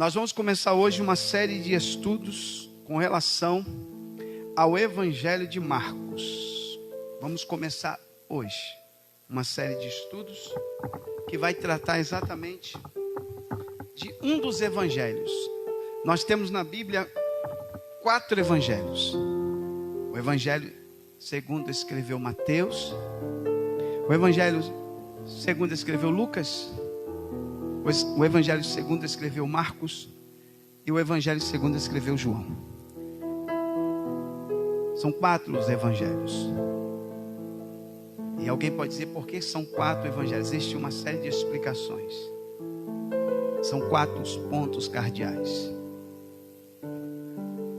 Nós vamos começar hoje uma série de estudos com relação ao Evangelho de Marcos. Vamos começar hoje uma série de estudos que vai tratar exatamente de um dos evangelhos. Nós temos na Bíblia 4 evangelhos. O Evangelho segundo escreveu Mateus, o Evangelho segundo escreveu Lucas, o Evangelho segundo escreveu Marcos e o Evangelho segundo escreveu João. São 4 os evangelhos. E alguém pode dizer, por que são 4 evangelhos? Existe uma série de explicações. São 4 os pontos cardeais.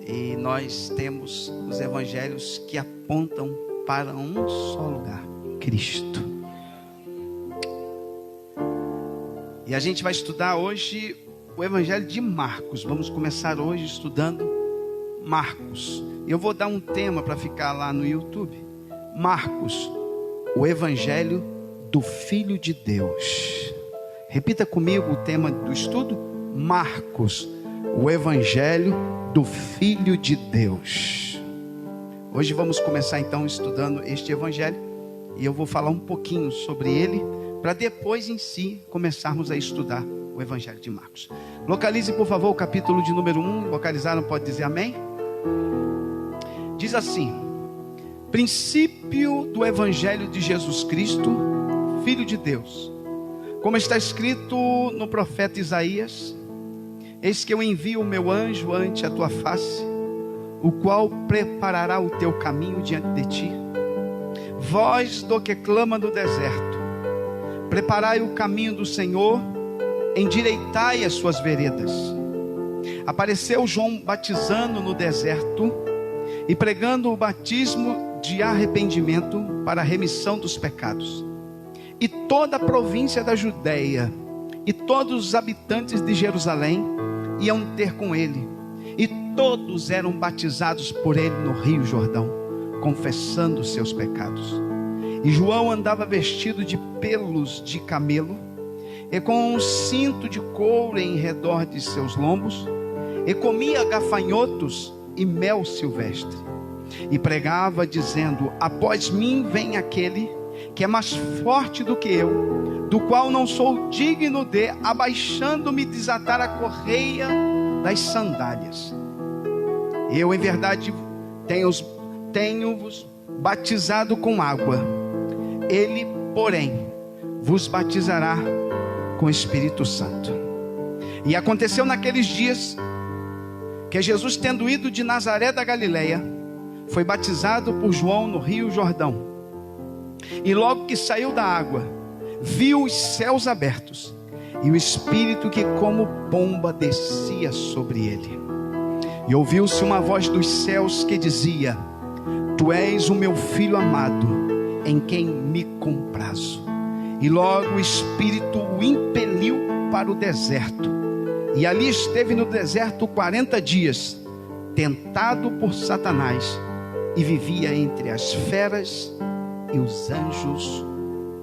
E nós temos os evangelhos que apontam para um só lugar: Cristo. E a gente vai estudar hoje o Evangelho de Marcos. Vamos começar hoje estudando Marcos. Eu vou dar um tema para ficar lá no YouTube. Marcos, o Evangelho do Filho de Deus. Repita comigo o tema do estudo: Marcos, o Evangelho do Filho de Deus. Hoje vamos começar então estudando este Evangelho. E eu vou falar um pouquinho sobre ele, para depois em si começarmos a estudar o Evangelho de Marcos. Localize por favor o capítulo de número 1. Localizaram? Pode dizer amém? Diz assim: princípio do Evangelho de Jesus Cristo, Filho de Deus, como está escrito no profeta Isaías: eis que eu envio o meu anjo ante a tua face, o qual preparará o teu caminho diante de ti. Voz do que clama no deserto: preparai o caminho do Senhor, endireitai as suas veredas. Apareceu João batizando no deserto e pregando o batismo de arrependimento para a remissão dos pecados. E toda a província da Judeia e todos os habitantes de Jerusalém iam ter com ele, e todos eram batizados por ele no Rio Jordão, confessando seus pecados. E João andava vestido de pelos de camelo, e com um cinto de couro em redor de seus lombos, e comia gafanhotos e mel silvestre, e pregava dizendo: após mim vem aquele que é mais forte do que eu, do qual não sou digno de, abaixando-me, desatar a correia das sandálias. Eu em verdade tenho-vos batizado com água, ele porém vos batizará com o Espírito Santo. E aconteceu naqueles dias que Jesus, tendo ido de Nazaré da Galileia, foi batizado por João no Rio Jordão. E logo que saiu da água, viu os céus abertos, e o Espírito que como pomba descia sobre ele. E ouviu-se uma voz dos céus que dizia: tu és o meu Filho amado, em quem me comprazo. E logo o Espírito o impeliu para o deserto, e ali esteve no deserto 40 dias, tentado por Satanás, e vivia entre as feras, e os anjos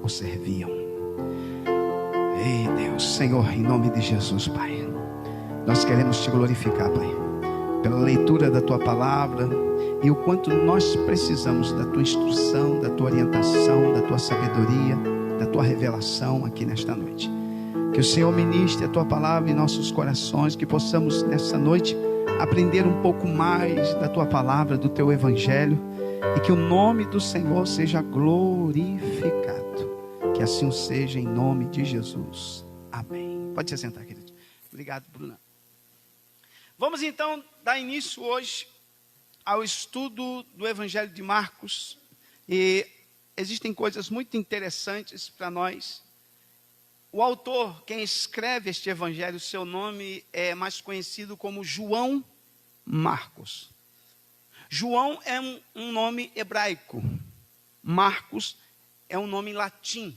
o serviam. Ei Deus, Senhor, em nome de Jesus, Pai, nós queremos te glorificar, Pai, pela leitura da tua palavra, e o quanto nós precisamos da tua instrução, da tua orientação, da tua sabedoria, da tua revelação aqui nesta noite. Que o Senhor ministre a tua palavra em nossos corações, que possamos nessa noite aprender um pouco mais da tua palavra, do teu evangelho, e que o nome do Senhor seja glorificado. Que assim seja, em nome de Jesus. Amém. Pode se sentar, querido. Obrigado, Bruna. Vamos então dar início hoje ao estudo do Evangelho de Marcos. E existem coisas muito interessantes para nós. O autor, quem escreve este evangelho, seu nome é mais conhecido como João Marcos. João é um nome hebraico. Marcos é um nome latim.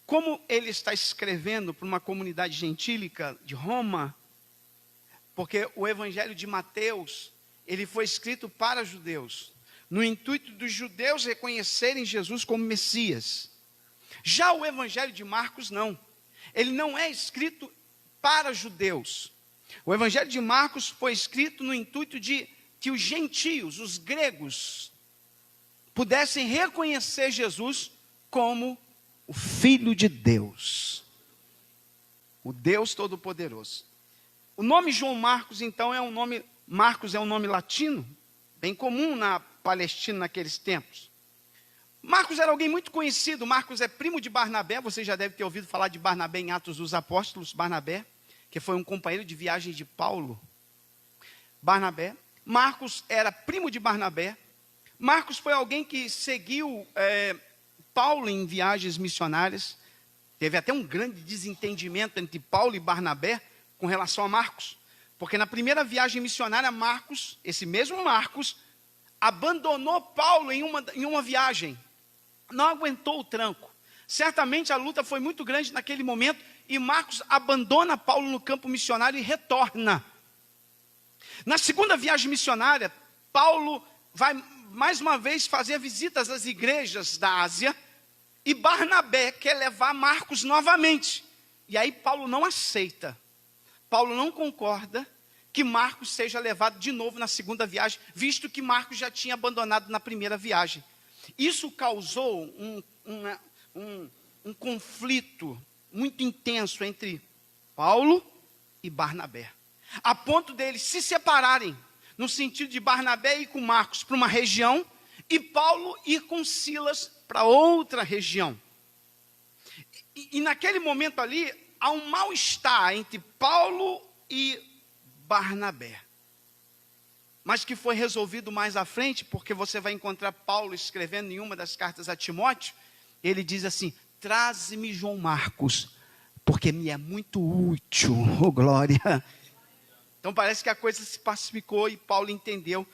Como ele está escrevendo para uma comunidade gentílica de Roma, porque o Evangelho de Mateus, ele foi escrito para judeus, no intuito dos judeus reconhecerem Jesus como Messias. Já o Evangelho de Marcos não. Ele não é escrito para judeus. O Evangelho de Marcos foi escrito no intuito de que os gentios, os gregos, pudessem reconhecer Jesus como o Filho de Deus, o Deus Todo-Poderoso. O nome João Marcos, então, Marcos é um nome latino, bem comum na Palestina naqueles tempos. Marcos era alguém muito conhecido. Marcos é primo de Barnabé. Você já deve ter ouvido falar de Barnabé em Atos dos Apóstolos. Barnabé, que foi um companheiro de viagem de Paulo. Barnabé. Marcos era primo de Barnabé. Marcos foi alguém que seguiu Paulo em viagens missionárias. Teve até um grande desentendimento entre Paulo e Barnabé com relação a Marcos. Porque na primeira viagem missionária, Marcos, esse mesmo Marcos, abandonou Paulo em uma viagem. Não aguentou o tranco. Certamente a luta foi muito grande naquele momento e Marcos abandona Paulo no campo missionário e retorna. Na segunda viagem missionária, Paulo vai mais uma vez fazer visitas às igrejas da Ásia e Barnabé quer levar Marcos novamente. E aí Paulo não aceita. Paulo não concorda que Marcos seja levado de novo na segunda viagem, visto que Marcos já tinha abandonado na primeira viagem. Isso causou um conflito muito intenso entre Paulo e Barnabé, a ponto deles se separarem, no sentido de Barnabé ir com Marcos para uma região, e Paulo ir com Silas para outra região. E naquele momento ali, há um mal-estar entre Paulo e Barnabé, mas que foi resolvido mais à frente, porque você vai encontrar Paulo escrevendo em uma das cartas a Timóteo, ele diz assim: traze-me João Marcos, porque me é muito útil, oh glória. Então parece que a coisa se pacificou e Paulo entendeu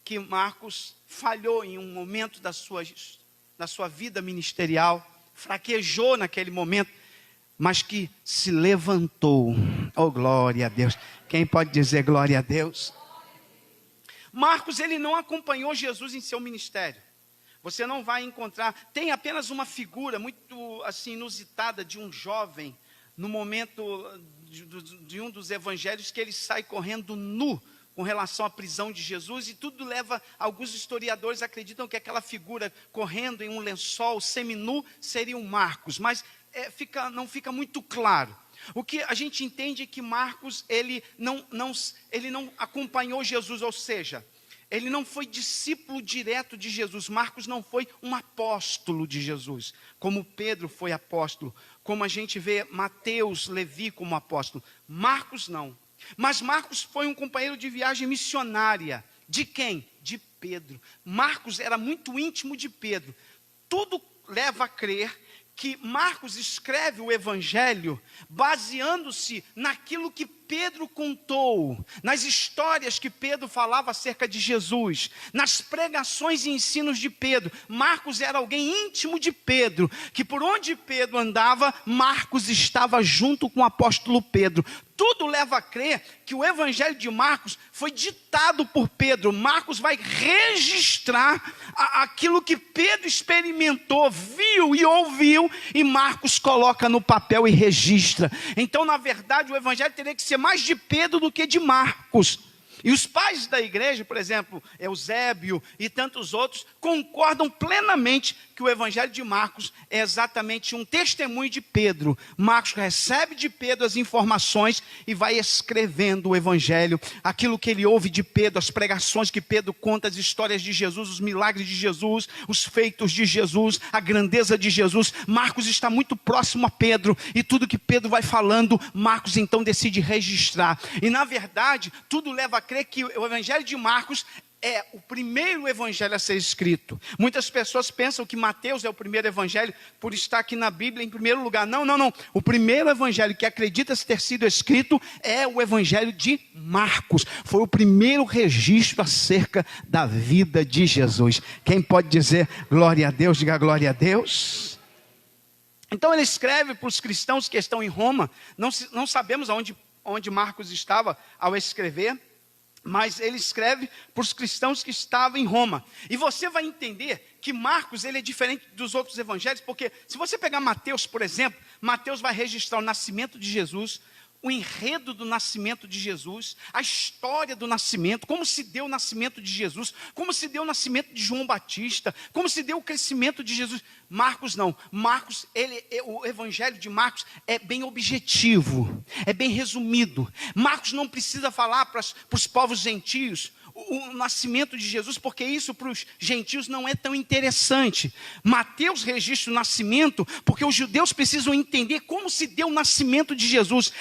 que Marcos falhou em um momento da sua vida ministerial, fraquejou naquele momento, mas que se levantou, oh glória a Deus. Quem pode dizer glória a Deus? Marcos, ele não acompanhou Jesus em seu ministério. Você não vai encontrar, tem apenas uma figura muito assim inusitada de um jovem, no momento de um dos evangelhos, que ele sai correndo nu com relação à prisão de Jesus, e tudo leva, alguns historiadores acreditam que aquela figura correndo em um lençol seminu seria um Marcos, mas não fica muito claro. O que a gente entende é que Marcos, ele não acompanhou Jesus, ou seja, ele não foi discípulo direto de Jesus. Marcos não foi um apóstolo de Jesus, como Pedro foi apóstolo, como a gente vê Mateus, Levi como apóstolo. Marcos não. Mas Marcos foi um companheiro de viagem missionária. De quem? De Pedro. Marcos era muito íntimo de Pedro. Tudo leva a crer que Marcos escreve o evangelho baseando-se naquilo que Pedro contou, nas histórias que Pedro falava acerca de Jesus, nas pregações e ensinos de Pedro. Marcos era alguém íntimo de Pedro, que por onde Pedro andava, Marcos estava junto com o apóstolo Pedro. Tudo leva a crer que o evangelho de Marcos foi ditado por Pedro. Marcos vai registrar aquilo que Pedro experimentou, viu e ouviu, e Marcos coloca no papel e registra. Então, na verdade, o evangelho teria que ser mais de Pedro do que de Marcos. E os pais da igreja, por exemplo, Eusébio e tantos outros, concordam plenamente que o evangelho de Marcos é exatamente um testemunho de Pedro. Marcos recebe de Pedro as informações e vai escrevendo o evangelho, aquilo que ele ouve de Pedro, as pregações que Pedro conta, as histórias de Jesus, os milagres de Jesus, os feitos de Jesus, a grandeza de Jesus. Marcos está muito próximo a Pedro, e tudo que Pedro vai falando, Marcos então decide registrar. E na verdade, tudo leva a crer que o evangelho de Marcos é o primeiro evangelho a ser escrito. Muitas pessoas pensam que Mateus é o primeiro evangelho por estar aqui na Bíblia em primeiro lugar. Não. O primeiro evangelho que acredita ter sido escrito é o evangelho de Marcos. Foi o primeiro registro acerca da vida de Jesus. Quem pode dizer glória a Deus, diga glória a Deus. Então ele escreve para os cristãos que estão em Roma. Não sabemos onde Marcos estava ao escrever, mas ele escreve para os cristãos que estavam em Roma. E você vai entender que Marcos ele é diferente dos outros evangelhos, porque se você pegar Mateus, por exemplo, Mateus vai registrar o nascimento de Jesus, o enredo do nascimento de Jesus, a história do nascimento, como se deu o nascimento de Jesus, como se deu o nascimento de João Batista, como se deu o crescimento de Jesus. Marcos não. Marcos, o evangelho de Marcos é bem objetivo, é bem resumido. Marcos não precisa falar para os povos gentios o nascimento de Jesus, porque isso para os gentios não é tão interessante. Mateus registra o nascimento, porque os judeus precisam entender como se deu o nascimento de Jesus.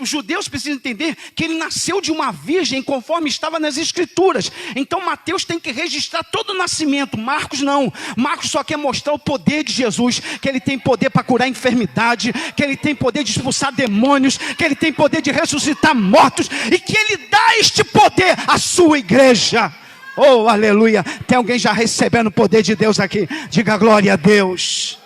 Os judeus precisam entender que ele nasceu de uma virgem, conforme estava nas escrituras. Então Mateus tem que registrar todo o nascimento. Marcos não. Marcos só quer mostrar o poder de Jesus, que ele tem poder para curar a enfermidade, que ele tem poder de expulsar demônios, que ele tem poder de ressuscitar mortos, e que ele dá este poder à sua igreja. Oh, aleluia. Tem alguém já recebendo o poder de Deus aqui? Diga glória a Deus.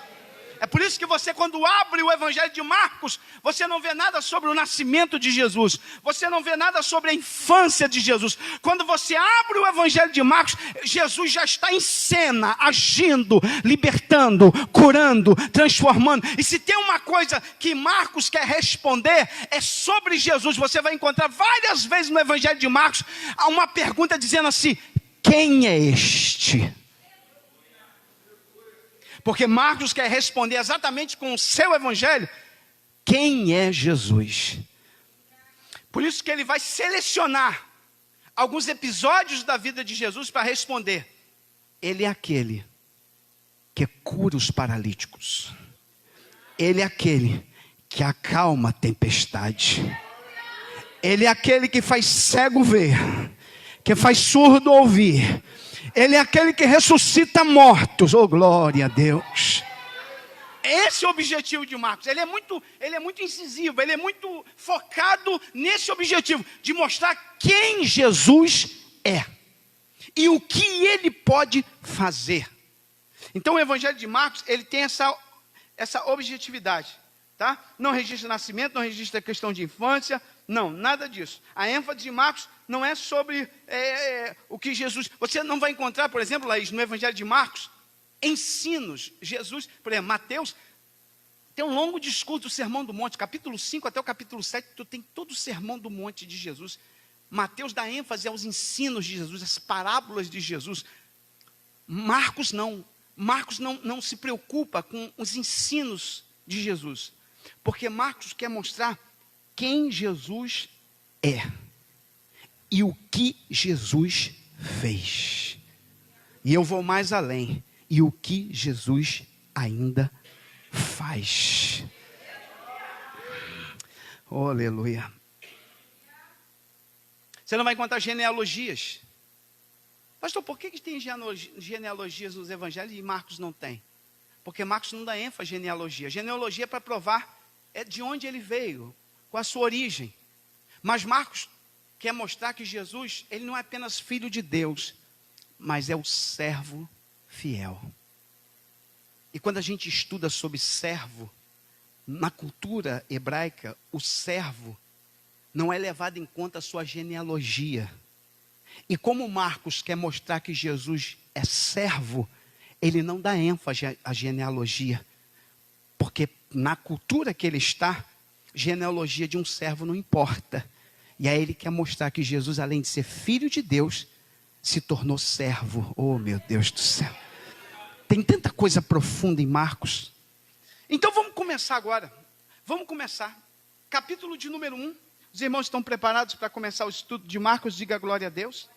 É por isso que você, quando abre o evangelho de Marcos, você não vê nada sobre o nascimento de Jesus, você não vê nada sobre a infância de Jesus. Quando você abre o evangelho de Marcos, Jesus já está em cena, agindo, libertando, curando, transformando. E se tem uma coisa que Marcos quer responder, é sobre Jesus. Você vai encontrar várias vezes no evangelho de Marcos uma pergunta dizendo assim: quem é este? Porque Marcos quer responder exatamente com o seu evangelho: quem é Jesus? Por isso que ele vai selecionar alguns episódios da vida de Jesus para responder. Ele é aquele que cura os paralíticos. Ele é aquele que acalma a tempestade. Ele é aquele que faz cego ver, que faz surdo ouvir. Ele é aquele que ressuscita mortos. Oh, glória a Deus. Esse é o objetivo de Marcos. Ele é muito incisivo, ele é muito focado nesse objetivo, de mostrar quem Jesus é e o que ele pode fazer. Então o evangelho de Marcos, ele tem essa objetividade, tá? Não registra nascimento, não registra questão de infância, não, nada disso. A ênfase de Marcos não é sobre o que Jesus... Você não vai encontrar, por exemplo, Laís, no evangelho de Marcos, ensinos. Jesus, por exemplo, Mateus, tem um longo discurso do Sermão do Monte, capítulo 5 até o capítulo 7, tu tem todo o Sermão do Monte de Jesus. Mateus dá ênfase aos ensinos de Jesus, às parábolas de Jesus. Marcos não. Marcos não se preocupa com os ensinos de Jesus, porque Marcos quer mostrar quem Jesus é e o que Jesus fez. E eu vou mais além, e o que Jesus ainda faz. Oh, aleluia. Você não vai encontrar genealogias. Pastor, por que tem genealogias nos evangelhos e Marcos não tem? Porque Marcos não dá ênfase à genealogia. Genealogia é para provar de onde ele veio, com a sua origem. Mas Marcos quer mostrar que Jesus, ele não é apenas filho de Deus, mas é o servo fiel. E quando a gente estuda sobre servo, na cultura hebraica, o servo não é levado em conta a sua genealogia. E como Marcos quer mostrar que Jesus é servo, ele não dá ênfase à genealogia, porque na cultura que ele está, genealogia de um servo não importa. E aí ele quer mostrar que Jesus, além de ser filho de Deus, se tornou servo. Oh, meu Deus do céu. Tem tanta coisa profunda em Marcos. Então vamos começar agora. Vamos começar. Capítulo de número 1. Os irmãos estão preparados para começar o estudo de Marcos? Diga glória a Deus.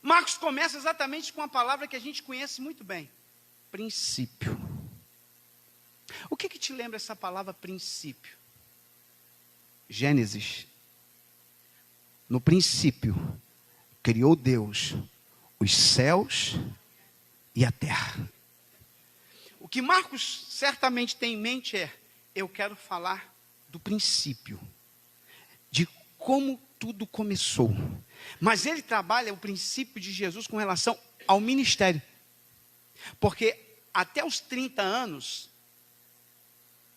Marcos começa exatamente com a palavra que a gente conhece muito bem. Princípio. O que te lembra essa palavra princípio? Gênesis. No princípio, criou Deus os céus e a terra. O que Marcos certamente tem em mente é: eu quero falar do princípio, de como tudo começou. Mas ele trabalha o princípio de Jesus com relação ao ministério. Porque até os 30 anos,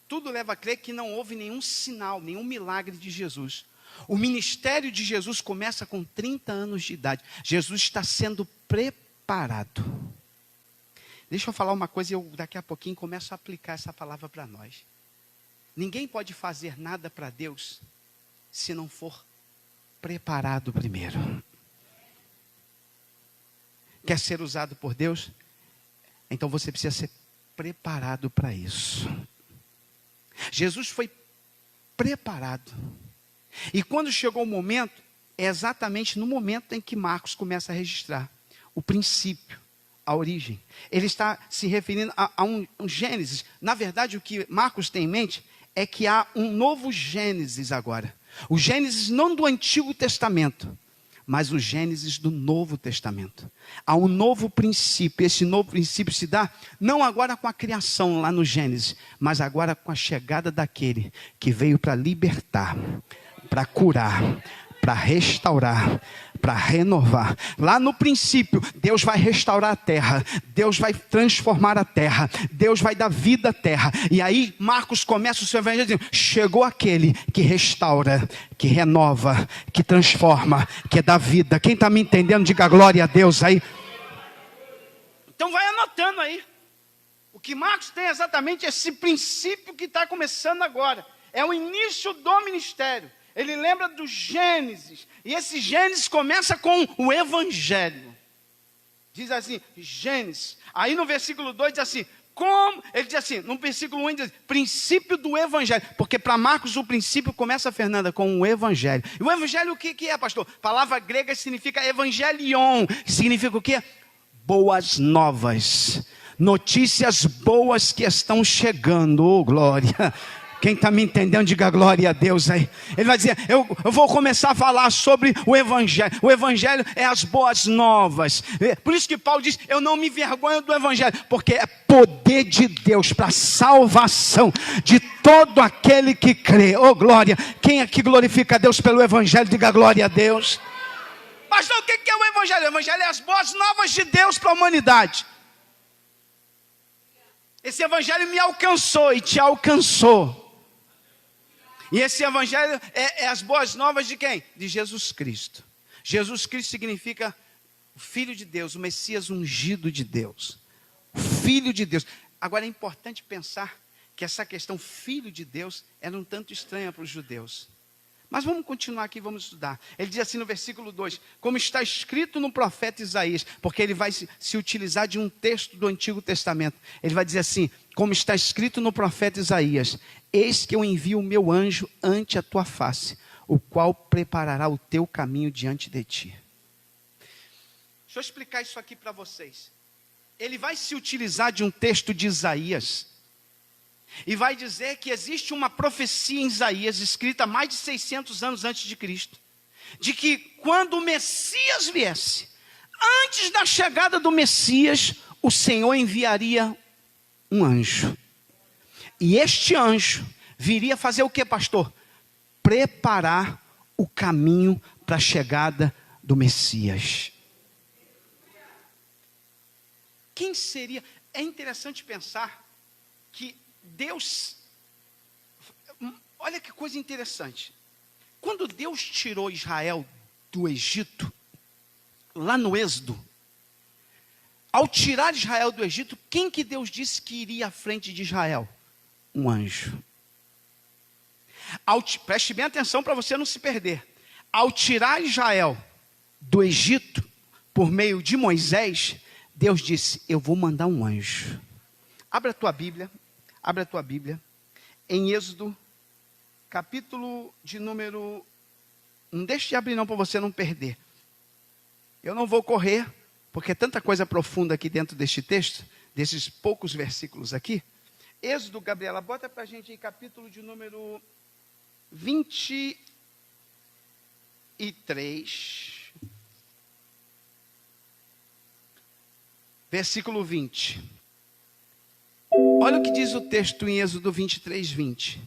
tudo leva a crer que não houve nenhum sinal, nenhum milagre de Jesus. O ministério de Jesus começa com 30 anos de idade. Jesus está sendo preparado. Deixa eu falar uma coisa e eu daqui a pouquinho começo a aplicar essa palavra para nós. Ninguém pode fazer nada para Deus se não for preparado primeiro. Quer ser usado por Deus? Então você precisa ser preparado para isso. Jesus foi preparado. E quando chegou o momento, é exatamente no momento em que Marcos começa a registrar o princípio, a origem. Ele está se referindo a um Gênesis. Na verdade, o que Marcos tem em mente é que há um novo Gênesis agora. O Gênesis não do Antigo Testamento, mas o Gênesis do Novo Testamento. Há um novo princípio. Esse novo princípio se dá não agora com a criação lá no Gênesis, mas agora com a chegada daquele que veio para libertar, para curar, para restaurar, para renovar. Lá no princípio, Deus vai restaurar a terra, Deus vai transformar a terra, Deus vai dar vida à terra. E aí Marcos começa o seu evangelho dizendo: chegou aquele que restaura, que renova, que transforma, que dá vida. Quem está me entendendo, diga glória a Deus aí. Então vai anotando aí. O que Marcos tem é exatamente esse princípio que está começando agora. É o início do ministério. Ele lembra do Gênesis. E esse Gênesis começa com o Evangelho. Diz assim, Gênesis. Aí no versículo 2 diz assim, ele diz assim, no versículo 1 ele diz, princípio do Evangelho. Porque para Marcos o princípio começa, Fernanda, com o Evangelho. E o Evangelho o que é, pastor? Palavra grega significa evangelion. Significa o quê? Boas novas. Notícias boas que estão chegando. Oh, glória. Quem está me entendendo, diga glória a Deus aí. Ele vai dizer, eu vou começar a falar sobre o Evangelho. O Evangelho é as boas novas. Por isso que Paulo diz, eu não me envergonho do Evangelho, porque é poder de Deus para a salvação de todo aquele que crê. Oh glória, quem aqui glorifica a Deus pelo Evangelho, diga glória a Deus. Pastor, o que é o Evangelho? O Evangelho é as boas novas de Deus para a humanidade. Esse Evangelho me alcançou e te alcançou. E esse Evangelho é as boas novas de quem? De Jesus Cristo. Jesus Cristo significa o Filho de Deus, o Messias ungido de Deus. O Filho de Deus. Agora é importante pensar que essa questão Filho de Deus era um tanto estranha para os judeus. Mas vamos continuar aqui, vamos estudar. Ele diz assim no versículo 2, como está escrito no profeta Isaías, porque ele vai se utilizar de um texto do Antigo Testamento. Ele vai dizer assim, como está escrito no profeta Isaías, eis que eu envio o meu anjo ante a tua face, o qual preparará o teu caminho diante de ti. Deixa eu explicar isso aqui para vocês. Ele vai se utilizar de um texto de Isaías, e vai dizer que existe uma profecia em Isaías, escrita mais de 600 anos antes de Cristo, de que quando o Messias viesse, antes da chegada do Messias, o Senhor enviaria um anjo. E este anjo viria fazer o que, pastor? Preparar o caminho para a chegada do Messias. Quem seria? É interessante pensar que Deus, olha que coisa interessante. Quando Deus tirou Israel do Egito, lá no Êxodo, ao tirar Israel do Egito, quem que Deus disse que iria à frente de Israel? Um anjo. Preste bem atenção para você não se perder. Ao tirar Israel do Egito, por meio de Moisés, Deus disse, eu vou mandar um anjo. Abra a tua Bíblia. Abre a tua Bíblia, em Êxodo, capítulo de número... Não deixe de abrir não, para você não perder. Eu não vou correr, porque é tanta coisa profunda aqui dentro deste texto, desses poucos versículos aqui. Êxodo, Gabriela, bota para a gente aí, capítulo de número 23, versículo 20. Olha o que diz o texto em Êxodo 23, 20.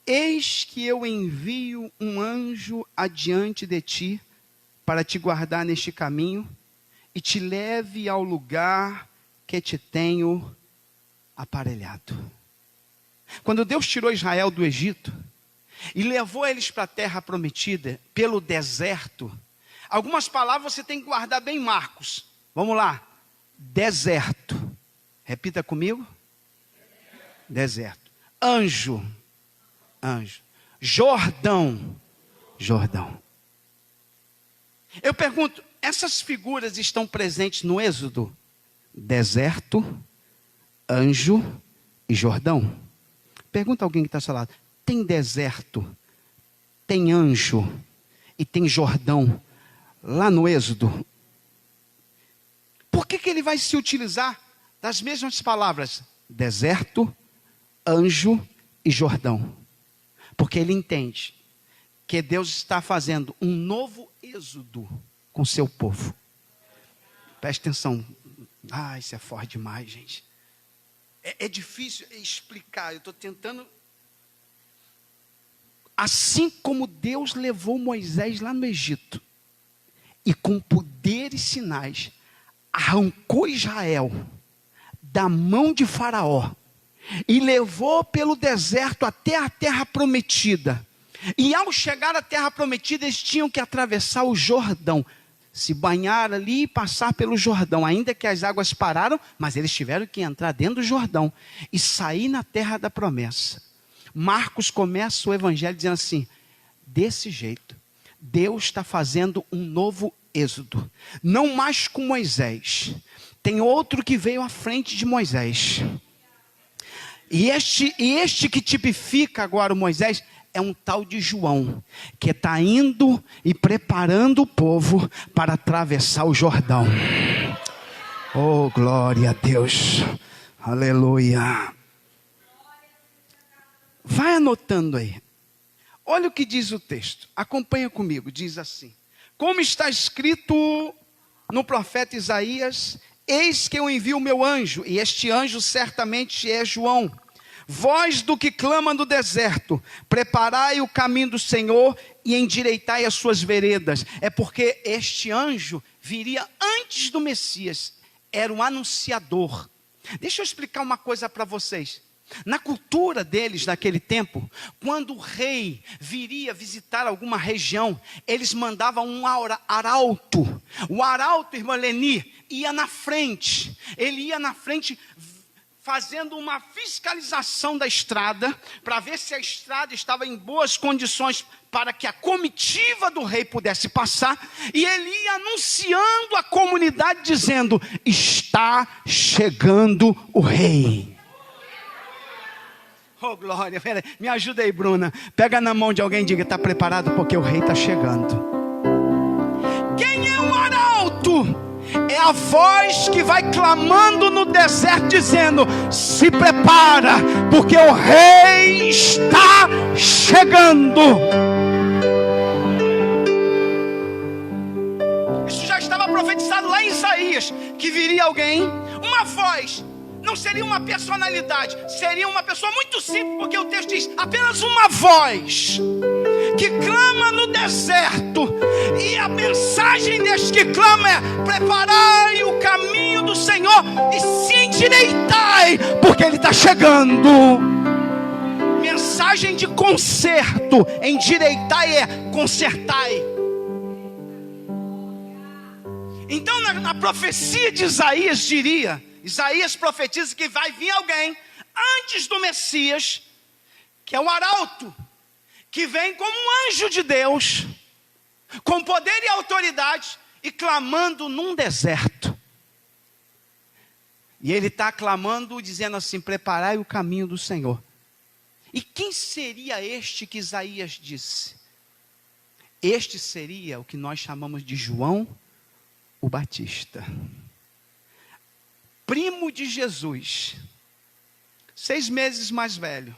Eis que eu envio um anjo adiante de ti, para te guardar neste caminho, e te leve ao lugar que te tenho aparelhado. Quando Deus tirou Israel do Egito, e levou eles para a terra prometida, pelo deserto, algumas palavras você tem que guardar bem, Marcos. Vamos lá. Deserto. Repita comigo. Deserto. Anjo. anjo. Jordão, Jordão. Eu pergunto, essas figuras estão presentes no Êxodo? Deserto, anjo e Jordão. Pergunta a alguém que está ao seu lado. Tem deserto, tem anjo e tem Jordão lá no Êxodo? Por que ele vai se utilizar das mesmas palavras? Deserto, anjo e Jordão. Porque ele entende que Deus está fazendo um novo êxodo com seu povo. Preste atenção. Isso é forte demais, gente. É difícil explicar. Eu estou tentando. Assim como Deus levou Moisés lá no Egito, e com poder e sinais, arrancou Israel da mão de Faraó, e levou pelo deserto até a terra prometida. E ao chegar à terra prometida, eles tinham que atravessar o Jordão, se banhar ali e passar pelo Jordão, ainda que as águas pararam, mas eles tiveram que entrar dentro do Jordão e sair na terra da promessa. Marcos começa o evangelho dizendo assim: desse jeito, Deus está fazendo um novo êxodo, não mais com Moisés, tem outro que veio à frente de Moisés. E este que tipifica agora o Moisés é um tal de João, que está indo e preparando o povo para atravessar o Jordão. Oh, glória a Deus, aleluia. Vai anotando aí. Olha o que diz o texto, acompanha comigo, diz assim: como está escrito no profeta Isaías: eis que eu envio o meu anjo, e este anjo certamente é João. Voz do que clama no deserto, preparai o caminho do Senhor e endireitai as suas veredas. É porque este anjo viria antes do Messias, era um anunciador. Deixa eu explicar uma coisa para vocês. Na cultura deles naquele tempo, quando o rei viria visitar alguma região, eles mandavam um arauto. O arauto, irmã Leni, ia na frente. Ele ia na frente fazendo uma fiscalização da estrada, para ver se a estrada estava em boas condições para que a comitiva do rei pudesse passar, e ele ia anunciando à comunidade dizendo: está chegando o rei. Oh, glória, me ajuda aí, Bruna, pega na mão de alguém e diga: está preparado porque o rei está chegando. Quem é o arauto? É a voz que vai clamando no deserto dizendo: se prepara, porque o rei está chegando. Isso já estava profetizado lá em Isaías, que viria alguém, uma voz. Não seria uma personalidade, seria uma pessoa muito simples, porque o texto diz: apenas uma voz que clama no deserto. E a mensagem deste que clama é: preparai o caminho do Senhor e se endireitai, porque Ele está chegando. Mensagem de conserto. Endireitai é consertai. Então na profecia de Isaías diria, Isaías profetiza que vai vir alguém antes do Messias, que é o arauto, que vem como um anjo de Deus, com poder e autoridade, e clamando num deserto. E ele está clamando, dizendo assim: preparai o caminho do Senhor. E quem seria este que Isaías disse? Este seria o que nós chamamos de João o Batista, primo de Jesus, 6 meses mais velho,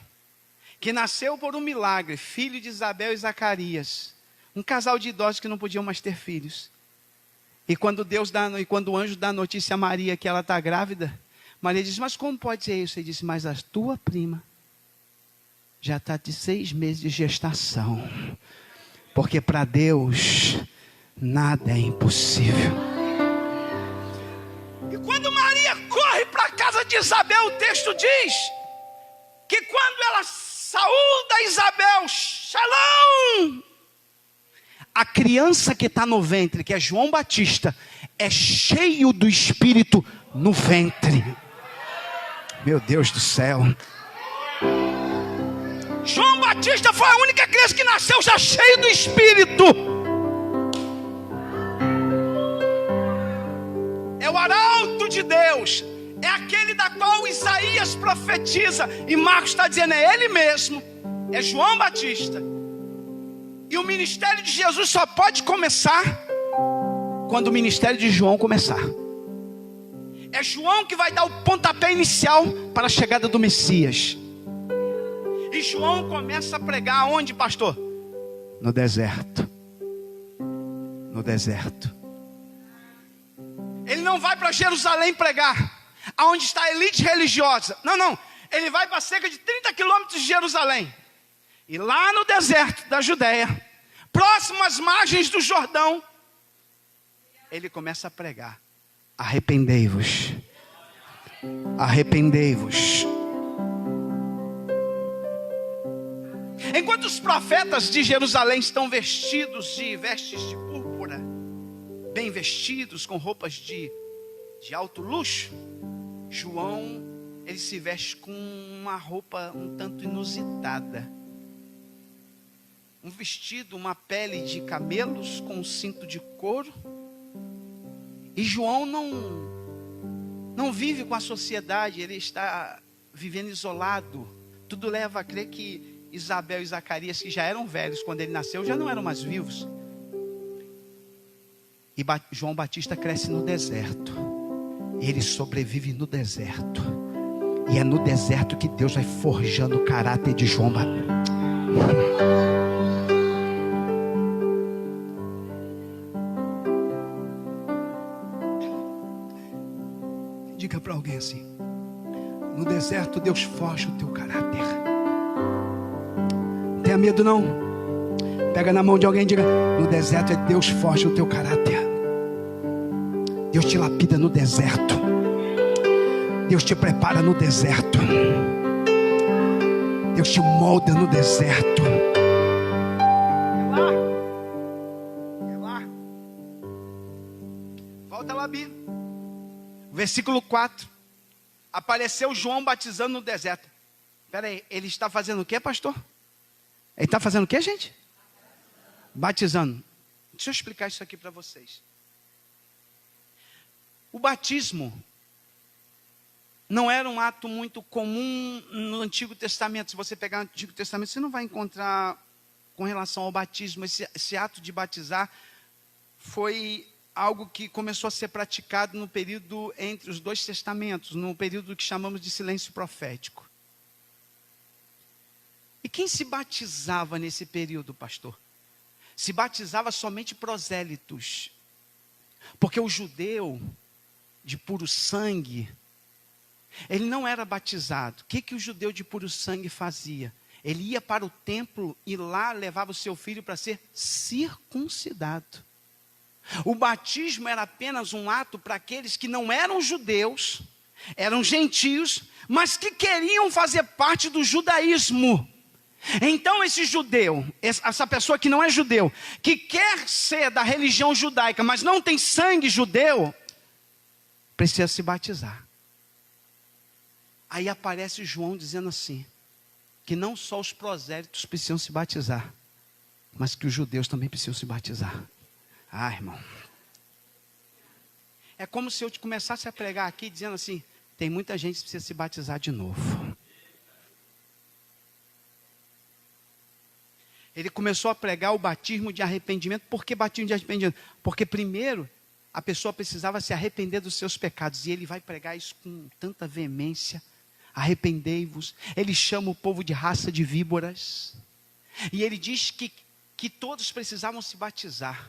que nasceu por um milagre, filho de Isabel e Zacarias, um casal de idosos que não podiam mais ter filhos. E quando o anjo dá a notícia a Maria que ela está grávida, Maria diz: mas como pode ser isso? Ele disse: mas a tua prima já está de 6 meses de gestação, porque para Deus nada é impossível. E quando Maria corre para a casa de Isabel, o texto diz que quando ela saúda Isabel, shalom, a criança que está no ventre, que é João Batista, é cheio do Espírito no ventre. Meu Deus do céu. João Batista foi a única criança que nasceu já cheio do Espírito. É o arauto de Deus. É aquele da qual Isaías profetiza. E Marcos está dizendo, é ele mesmo. É João Batista. E o ministério de Jesus só pode começar quando o ministério de João começar. É João que vai dar o pontapé inicial para a chegada do Messias. E João começa a pregar onde, pastor? No deserto. No deserto. Ele não vai para Jerusalém pregar, aonde está a elite religiosa. Não. Ele vai para cerca de 30 quilômetros de Jerusalém. E lá no deserto da Judéia, próximo às margens do Jordão, ele começa a pregar. Arrependei-vos. Arrependei-vos. Enquanto os profetas de Jerusalém estão vestidos de vestes de púrpura, bem vestidos, com roupas de alto luxo, João, ele se veste com uma roupa um tanto inusitada. Um vestido, uma pele de camelos com um cinto de couro. E João não vive com a sociedade, ele está vivendo isolado. Tudo leva a crer que Isabel e Zacarias, que já eram velhos quando ele nasceu, já não eram mais vivos. E João Batista cresce no deserto. Ele sobrevive no deserto. E é no deserto que Deus vai forjando o caráter de João Batista. Diga para alguém assim: no deserto Deus forja o teu caráter. Não tenha medo não. Pega na mão de alguém e diga: no deserto é Deus forja o teu caráter. Deus te lapida no deserto. Deus te prepara no deserto. Deus te molda no deserto. É lá. Volta lá, Bíblia. Versículo 4. Apareceu João batizando no deserto. Espera aí, ele está fazendo o que, pastor? Ele está fazendo o que, gente? Batizando. Deixa eu explicar isso aqui para vocês. O batismo não era um ato muito comum no Antigo Testamento. Se você pegar o Antigo Testamento, você não vai encontrar com relação ao batismo. Esse ato de batizar foi algo que começou a ser praticado no período entre os dois testamentos, no período que chamamos de silêncio profético. E quem se batizava nesse período, pastor? Se batizava somente prosélitos. Porque o judeu de puro sangue, ele não era batizado. O que o judeu de puro sangue fazia? Ele ia para o templo e lá levava o seu filho para ser circuncidado. O batismo era apenas um ato para aqueles que não eram judeus, eram gentios, mas que queriam fazer parte do judaísmo. Então esse judeu, essa pessoa que não é judeu, que quer ser da religião judaica, mas não tem sangue judeu, precisa se batizar. Aí aparece João dizendo assim, que não só os prosélitos precisam se batizar, mas que os judeus também precisam se batizar. Ah, irmão. É como se eu começasse a pregar aqui dizendo assim, tem muita gente que precisa se batizar de novo. Ele começou a pregar o batismo de arrependimento. Por que batismo de arrependimento? Porque primeiro a pessoa precisava se arrepender dos seus pecados. E ele vai pregar isso com tanta veemência. Arrependei-vos. Ele chama o povo de raça de víboras. E ele diz que todos precisavam se batizar.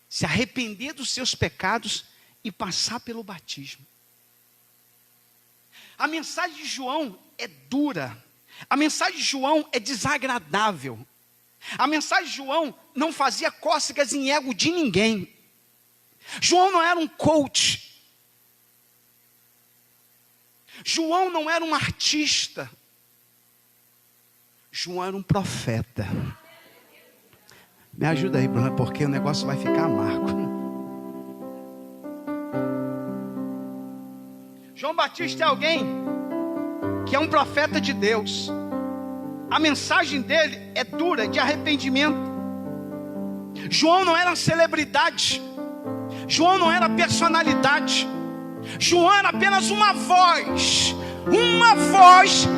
Se arrepender dos seus pecados e passar pelo batismo. A mensagem de João é dura. A mensagem de João é desagradável. A mensagem de João não fazia cócegas em ego de ninguém. João não era um coach. João não era um artista. João era um profeta. Me ajuda aí, Bruna, porque o negócio vai ficar amargo. João Batista é alguém que é um profeta de Deus. A mensagem dele é dura, de arrependimento. João não era celebridade. João não era personalidade. João era apenas uma voz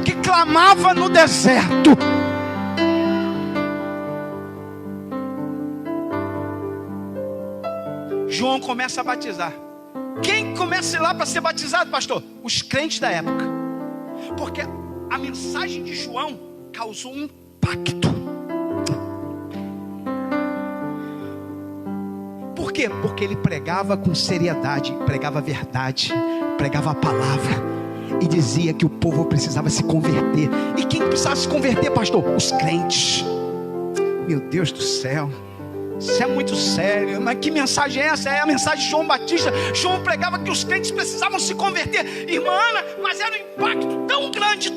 que clamava no deserto. João começa a batizar. Quem começa a ir lá para ser batizado, pastor? Os crentes da época. Porque a mensagem de João causou um impacto. Por quê? Porque ele pregava com seriedade, pregava a verdade, pregava a palavra e dizia que o povo precisava se converter. E quem precisava se converter, pastor? Os crentes. Meu Deus do céu, isso é muito sério. Mas que mensagem é essa? É a mensagem de João Batista. João pregava que os crentes precisavam se converter. Irmã Ana, mas era um impacto tão grande,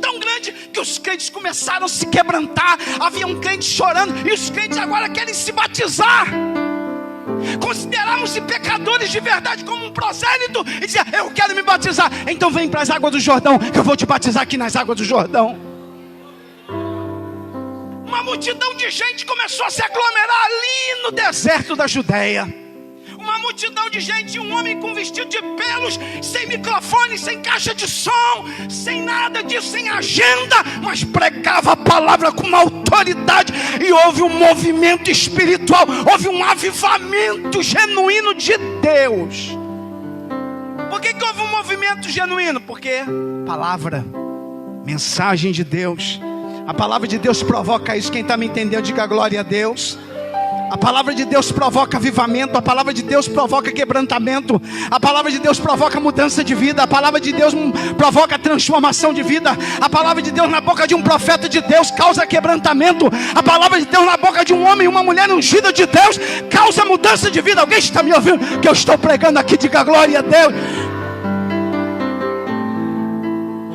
que os crentes começaram a se quebrantar. Havia um crente chorando, e os crentes agora querem se batizar. Consideravam-se pecadores de verdade, como um prosélito, e dizia: eu quero me batizar. Então vem para as águas do Jordão, que eu vou te batizar aqui nas águas do Jordão. Uma multidão de gente começou a se aglomerar ali no deserto da Judéia. Uma multidão de gente, um homem com vestido de pelos, sem microfone, sem caixa de som, sem nada disso, sem agenda, mas pregava a palavra com uma autoridade. E houve um movimento espiritual, houve um avivamento genuíno de Deus. Por que houve um movimento genuíno? Porque palavra, mensagem de Deus. A palavra de Deus provoca isso. Quem está me entendendo, diga glória a Deus. A palavra de Deus provoca avivamento. A palavra de Deus provoca quebrantamento. A palavra de Deus provoca mudança de vida. A palavra de Deus provoca transformação de vida. A palavra de Deus na boca de um profeta de Deus causa quebrantamento. A palavra de Deus na boca de um homem e uma mulher ungida de Deus causa mudança de vida. Alguém está me ouvindo? Que eu estou pregando aqui, diga glória a Deus.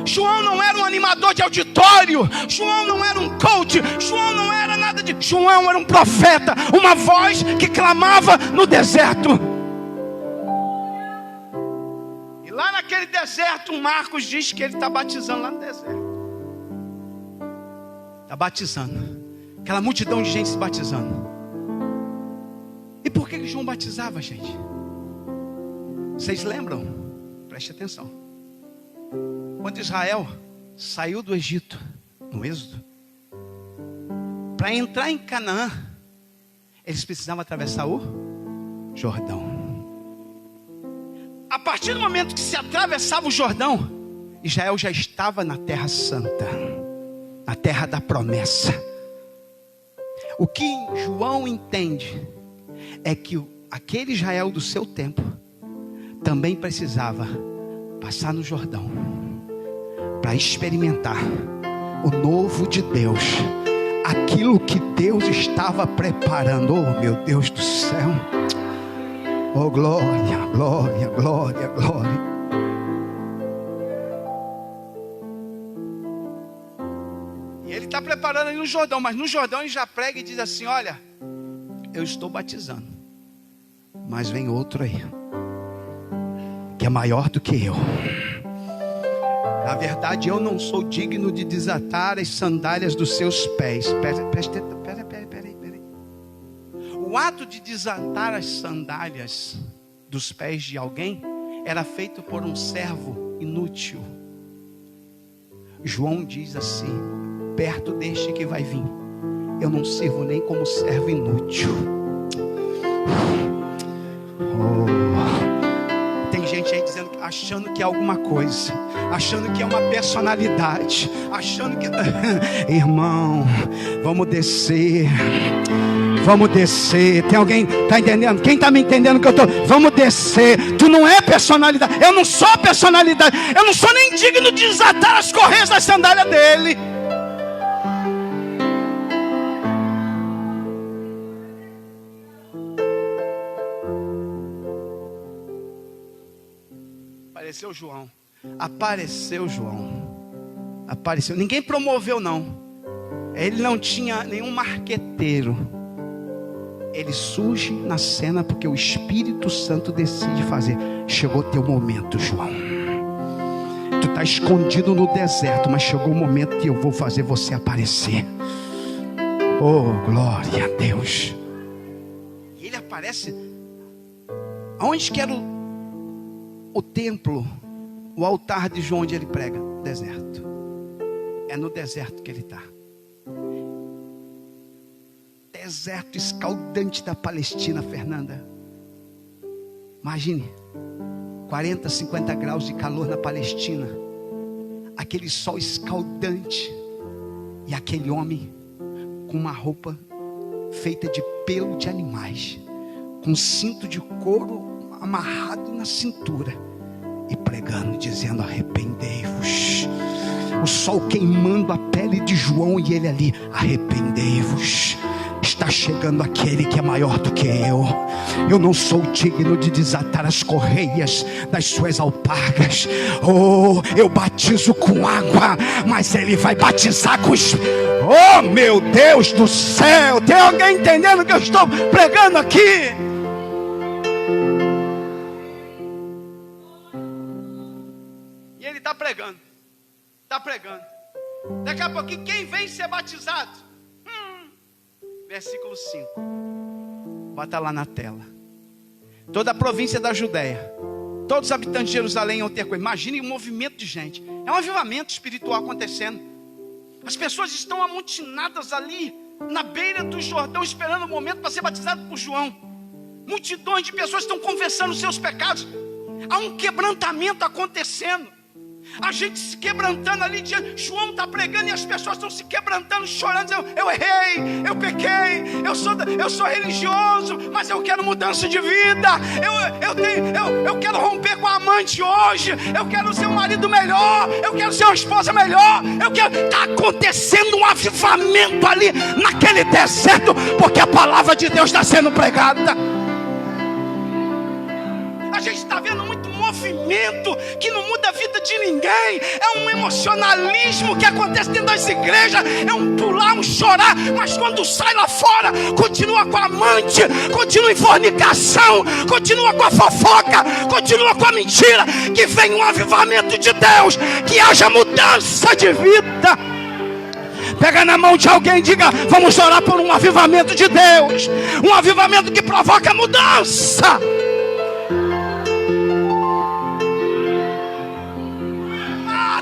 João não era um animador de auditório. João não era um coach. João não era nada de... João era um profeta, uma voz que clamava no deserto. E lá naquele deserto, Marcos diz que ele está batizando lá no deserto. Está batizando. Aquela multidão de gente se batizando. E por que João batizava, gente? Vocês lembram? Preste atenção. Quando Israel saiu do Egito, no Êxodo, para entrar em Canaã, eles precisavam atravessar o Jordão. A partir do momento que se atravessava o Jordão, Israel já estava na terra santa, na terra da promessa. O que João entende é que aquele Israel do seu tempo também precisava passar no Jordão para experimentar o novo de Deus, aquilo que Deus estava preparando. Oh, meu Deus do céu! Oh, glória, glória, glória, glória. E ele está preparando aí no Jordão, mas no Jordão ele já prega e diz assim: olha, eu estou batizando, mas vem outro aí, que é maior do que eu. Na verdade, eu não sou digno de desatar as sandálias dos seus pés. Peraí. O ato de desatar as sandálias dos pés de alguém era feito por um servo inútil. João diz assim: perto deste que vai vir, eu não sirvo nem como servo inútil. Tem gente aí dizendo, achando que é alguma coisa, achando que é uma personalidade, achando que... Irmão, vamos descer. Vamos descer. Tem alguém está entendendo? Quem está me entendendo que eu estou? Vamos descer. Tu não é personalidade. Eu não sou personalidade. Eu não sou nem digno de desatar as correias da sandália dele. Apareceu João. Apareceu. Ninguém promoveu, não. Ele não tinha nenhum marqueteiro. Ele surge na cena porque o Espírito Santo decide fazer. Chegou teu momento, João. Tu está escondido no deserto, mas chegou o momento que eu vou fazer você aparecer. Oh, glória a Deus. E ele aparece aonde que era o templo, o altar de João, onde ele prega? Deserto. É no deserto que ele está. Deserto escaldante da Palestina, Fernanda. Imagine 40, 50 graus de calor na Palestina, aquele sol escaldante, e aquele homem com uma roupa feita de pelo de animais, com um cinto de couro amarrado na cintura, e pregando, dizendo: arrependei-vos. O sol queimando a pele de João, e ele ali: arrependei-vos. Está chegando aquele que é maior do que eu. Eu não sou digno de desatar as correias das suas alpargas. Oh, eu batizo com água, mas ele vai batizar com os... Oh, meu Deus do céu! Tem alguém entendendo o que eu estou pregando aqui? E ele está pregando. Está pregando. Daqui a pouquinho, quem vem ser batizado? Versículo 5. Bota lá na tela. Toda a província da Judéia, todos os habitantes de Jerusalém iam ter coisa. Imagine um movimento de gente. É um avivamento espiritual acontecendo. As pessoas estão amotinadas ali na beira do Jordão, esperando o momento para ser batizado por João. Multidões de pessoas estão confessando seus pecados. Há um quebrantamento acontecendo. A gente se quebrantando ali diante. João está pregando e as pessoas estão se quebrantando, chorando, dizendo: eu errei, eu pequei, eu sou religioso, mas eu quero mudança de vida. Eu quero romper com a amante hoje. Eu quero ser um marido melhor. Eu quero ser uma esposa melhor. Está acontecendo um avivamento ali naquele deserto, porque a palavra de Deus está sendo pregada. A gente está vendo muito movimento que não muda a vida de ninguém. É um emocionalismo que acontece dentro das igrejas. É um pular, um chorar. Mas quando sai lá fora, continua com a amante, continua em fornicação, continua com a fofoca, continua com a mentira. Que venha um avivamento de Deus, que haja mudança de vida. Pega na mão de alguém e diga: vamos orar por um avivamento de Deus. Um avivamento que provoca mudança.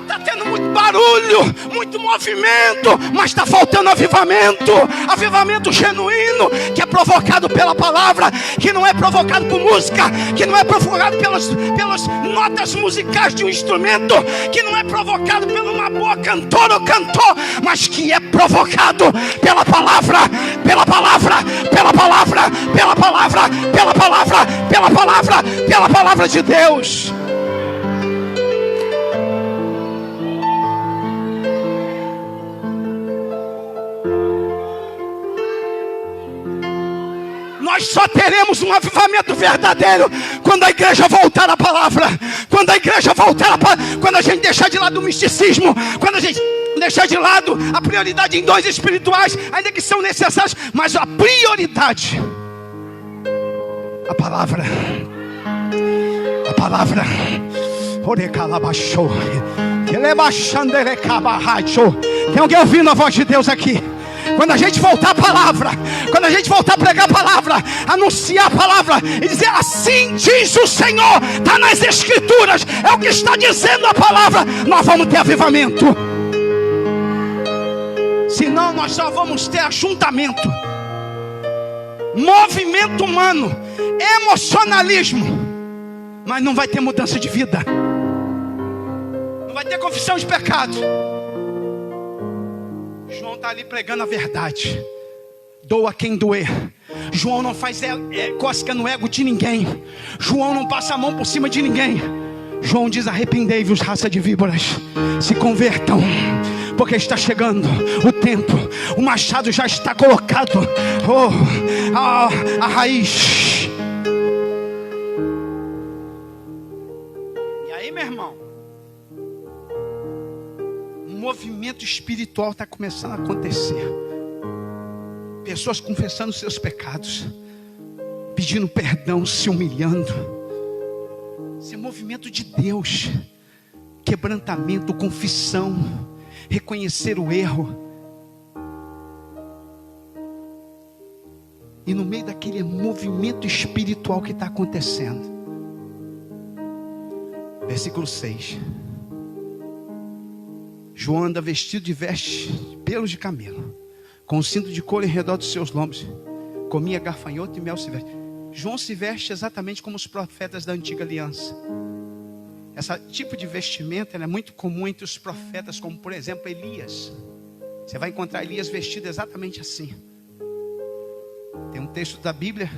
Está tendo muito barulho, muito movimento, mas está faltando avivamento. Avivamento genuíno, que é provocado pela palavra, que não é provocado por música, que não é provocado pelas notas musicais de um instrumento, que não é provocado por uma boa cantora ou cantor, mas que é provocado pela palavra, pela palavra, pela palavra, pela palavra, pela palavra, pela palavra, pela palavra de Deus. Nós só teremos um avivamento verdadeiro quando a igreja voltar à palavra. Quando a igreja voltar à palavra. Quando a gente deixar de lado o misticismo. Quando a gente deixar de lado a prioridade em dons espirituais, ainda que são necessários, mas a prioridade, a palavra. A palavra. Tem alguém ouvindo a voz de Deus aqui? Quando a gente voltar à palavra, quando a gente voltar a pregar a palavra, anunciar a palavra e dizer: assim diz o Senhor, está nas escrituras, é o que está dizendo a palavra, nós vamos ter avivamento. Senão nós só vamos ter ajuntamento, movimento humano, emocionalismo, mas não vai ter mudança de vida, não vai ter confissão de pecado. João está ali pregando a verdade. Doa quem doer. João não faz cosca no ego de ninguém. João não passa a mão por cima de ninguém. João diz: arrependei-vos, raça de víboras. Se convertam, porque está chegando o tempo. O machado já está colocado. A raiz. E aí, meu irmão, movimento espiritual está começando a acontecer. Pessoas confessando seus pecados, pedindo perdão, se humilhando. Esse é movimento de Deus, que quebrantamento, confissão, reconhecer o erro. E no meio daquele movimento espiritual que está acontecendo, versículo 6, João anda vestido de vestes de pelos de camelo, com um cinto de couro em redor dos seus lombos, comia gafanhoto e mel se veste. João se veste exatamente como os profetas da antiga aliança. Esse tipo de vestimenta é muito comum entre os profetas, como por exemplo Elias. Você vai encontrar Elias vestido exatamente assim. Tem um texto da Bíblia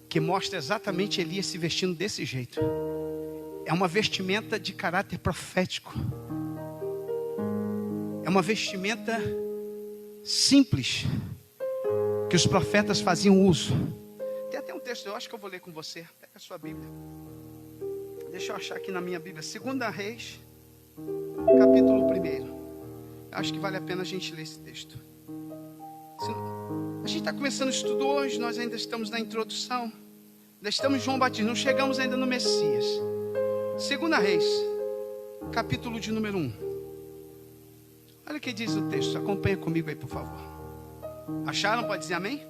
que mostra exatamente Elias se vestindo desse jeito. É uma vestimenta de caráter profético. É uma vestimenta simples que os profetas faziam uso. Tem até um texto, eu acho que eu vou ler com você. Pega a sua Bíblia. Deixa eu achar aqui na minha Bíblia. 2 Reis, capítulo 1. Acho que vale a pena a gente ler esse texto. A gente está começando o estudo hoje, nós ainda estamos na introdução. Ainda estamos em João Batista, não chegamos ainda no Messias. 2 Reis, capítulo de número 1. Olha o que diz o texto, acompanha comigo aí, por favor. Acharam? Pode dizer amém?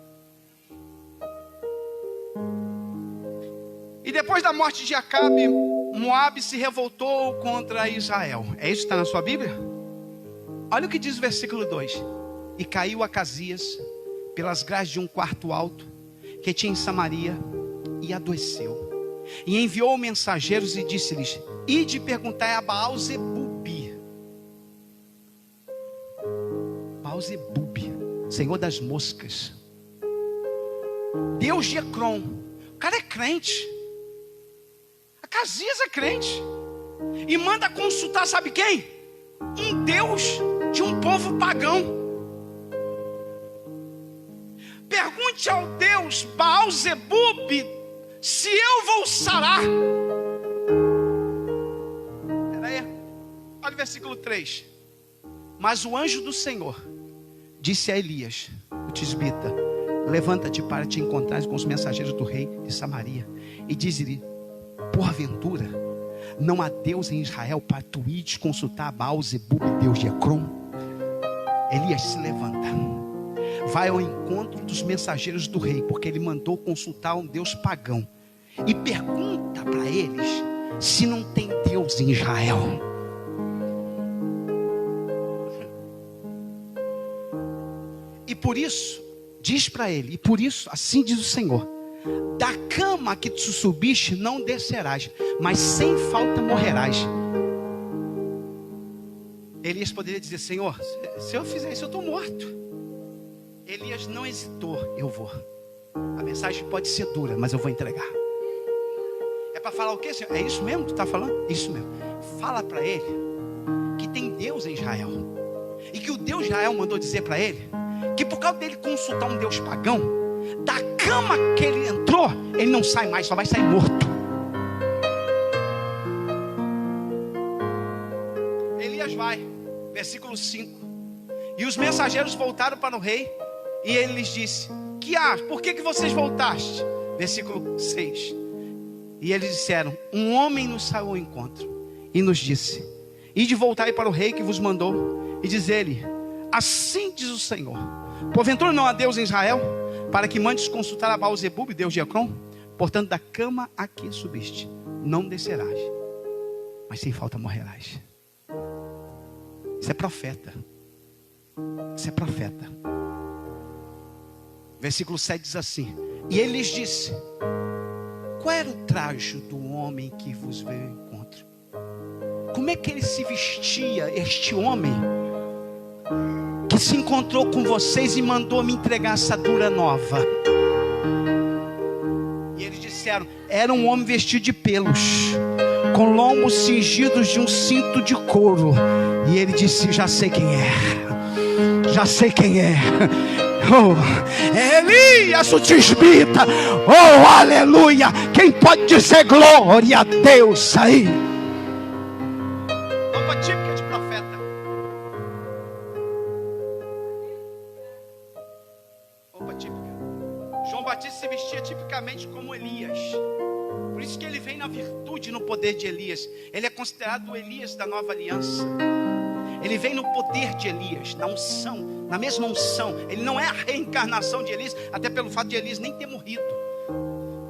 E depois da morte de Acabe, Moabe se revoltou contra Israel. É isso que está na sua Bíblia? Olha o que diz o versículo 2. E caiu Acasias pelas grades de um quarto alto que tinha em Samaria e adoeceu. E enviou mensageiros e disse-lhes: ide perguntai a Baal-Zebub. Baal-Zebub, senhor das moscas, Deus de Ecrom. O cara é crente. Acasias é crente. E manda consultar, sabe quem? Um Deus de um povo pagão. Pergunte ao Deus Baal-Zebub se eu vou sarar. Espera aí. Olha o versículo 3. Mas o anjo do Senhor disse a Elias, o tisbita: levanta-te para te encontrar com os mensageiros do rei de Samaria e diz-lhe: porventura não há Deus em Israel para tu ires consultar Baal-Zebub, Deus de Ecrom? Elias se levanta, vai ao encontro dos mensageiros do rei, porque ele mandou consultar um Deus pagão, e pergunta para eles se não tem Deus em Israel. E por isso, diz para ele, e por isso, assim diz o Senhor: da cama que tu subiste não descerás, mas sem falta morrerás. Elias poderia dizer: Senhor, se eu fizer isso eu estou morto. Elias não hesitou: eu vou. A mensagem pode ser dura, mas eu vou entregar. É para falar o quê, Senhor? É isso mesmo que tu está falando? Isso mesmo. Fala para ele que tem Deus em Israel, e que o Deus de Israel mandou dizer para ele que por causa dele consultar um Deus pagão, da cama que ele entrou, ele não sai mais, só vai sair morto. Elias vai, versículo 5. E os mensageiros voltaram para o rei, e ele lhes disse: que há? Por que vocês voltaste? Versículo 6. E eles disseram: um homem nos saiu ao encontro e nos disse: ide voltai para o rei que vos mandou, e diz-lhe: assim diz o Senhor, porventura não há Deus em Israel, para que mandes consultar a Baal-Zebub, Deus de Ecrom? Portanto, da cama a que subiste não descerás, mas sem falta morrerás. Isso é profeta. Isso é profeta. Versículo 7 diz assim: e ele lhes disse: qual era o traje do homem que vos veio ao encontro? Como é que ele se vestia, este homem que se encontrou com vocês e mandou me entregar essa dura nova? E eles disseram: era um homem vestido de pelos, com lombos cingidos de um cinto de couro. E ele disse: já sei quem é, já sei quem é. Oh, Elias o tisbita. Oh, aleluia. Quem pode dizer glória a Deus aí? Roupa típica de profeta. Roupa típica. João Batista se vestia tipicamente como Elias. Por isso que ele vem na virtude e no poder de Elias. Ele é considerado o Elias da nova aliança. Ele vem no poder de Elias, na unção, na mesma unção. Ele não é a reencarnação de Elias, até pelo fato de Elias nem ter morrido.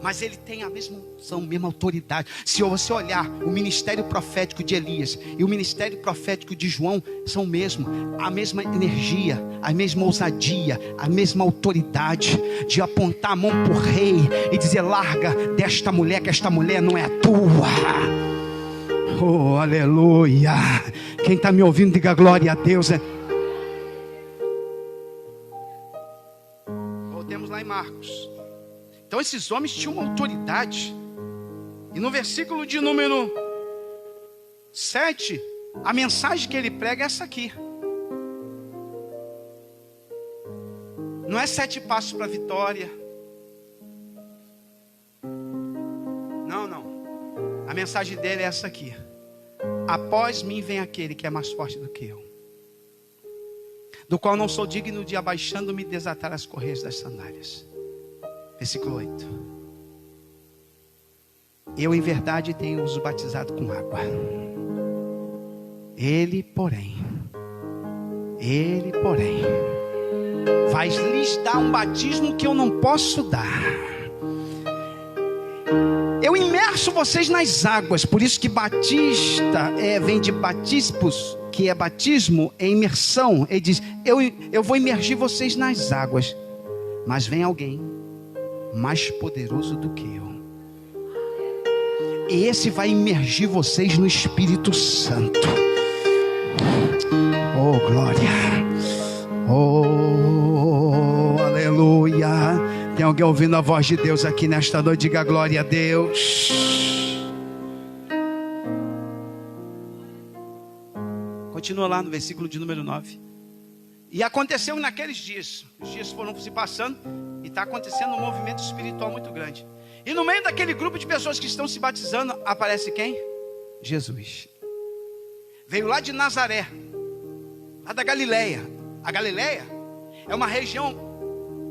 Mas ele tem a mesma unção, a mesma autoridade. Se você olhar o ministério profético de Elias e o ministério profético de João, são o mesmo. A mesma energia, a mesma ousadia, a mesma autoridade de apontar a mão para o rei e dizer: larga desta mulher, que esta mulher não é tua. Oh, aleluia. Quem está me ouvindo, diga glória a Deus. Voltemos lá em Marcos. Então esses homens tinham uma autoridade. E no versículo de número 7, a mensagem que ele prega é essa aqui. Não é 7 passos para a vitória. Não. A mensagem dele é essa aqui: após mim vem aquele que é mais forte do que eu, do qual não sou digno de, abaixando-me, desatar as correias das sandálias. Versículo 8. Eu em verdade tenho os batizado com água. Ele, porém, vai lhes dar um batismo que eu não posso dar. Eu imerso vocês nas águas. Por isso que batista vem de batispos, que é batismo, é imersão. Ele diz: eu vou imergir vocês nas águas, mas vem alguém mais poderoso do que eu. E esse vai imergir vocês no Espírito Santo. Oh, glória. Oh, aleluia. Tem alguém ouvindo a voz de Deus aqui nesta noite? Diga glória a Deus. Continua lá no versículo de número 9. E aconteceu naqueles dias, os dias foram se passando, e está acontecendo um movimento espiritual muito grande. E no meio daquele grupo de pessoas que estão se batizando, aparece quem? Jesus. Veio lá de Nazaré, lá da Galileia. A Galileia é uma região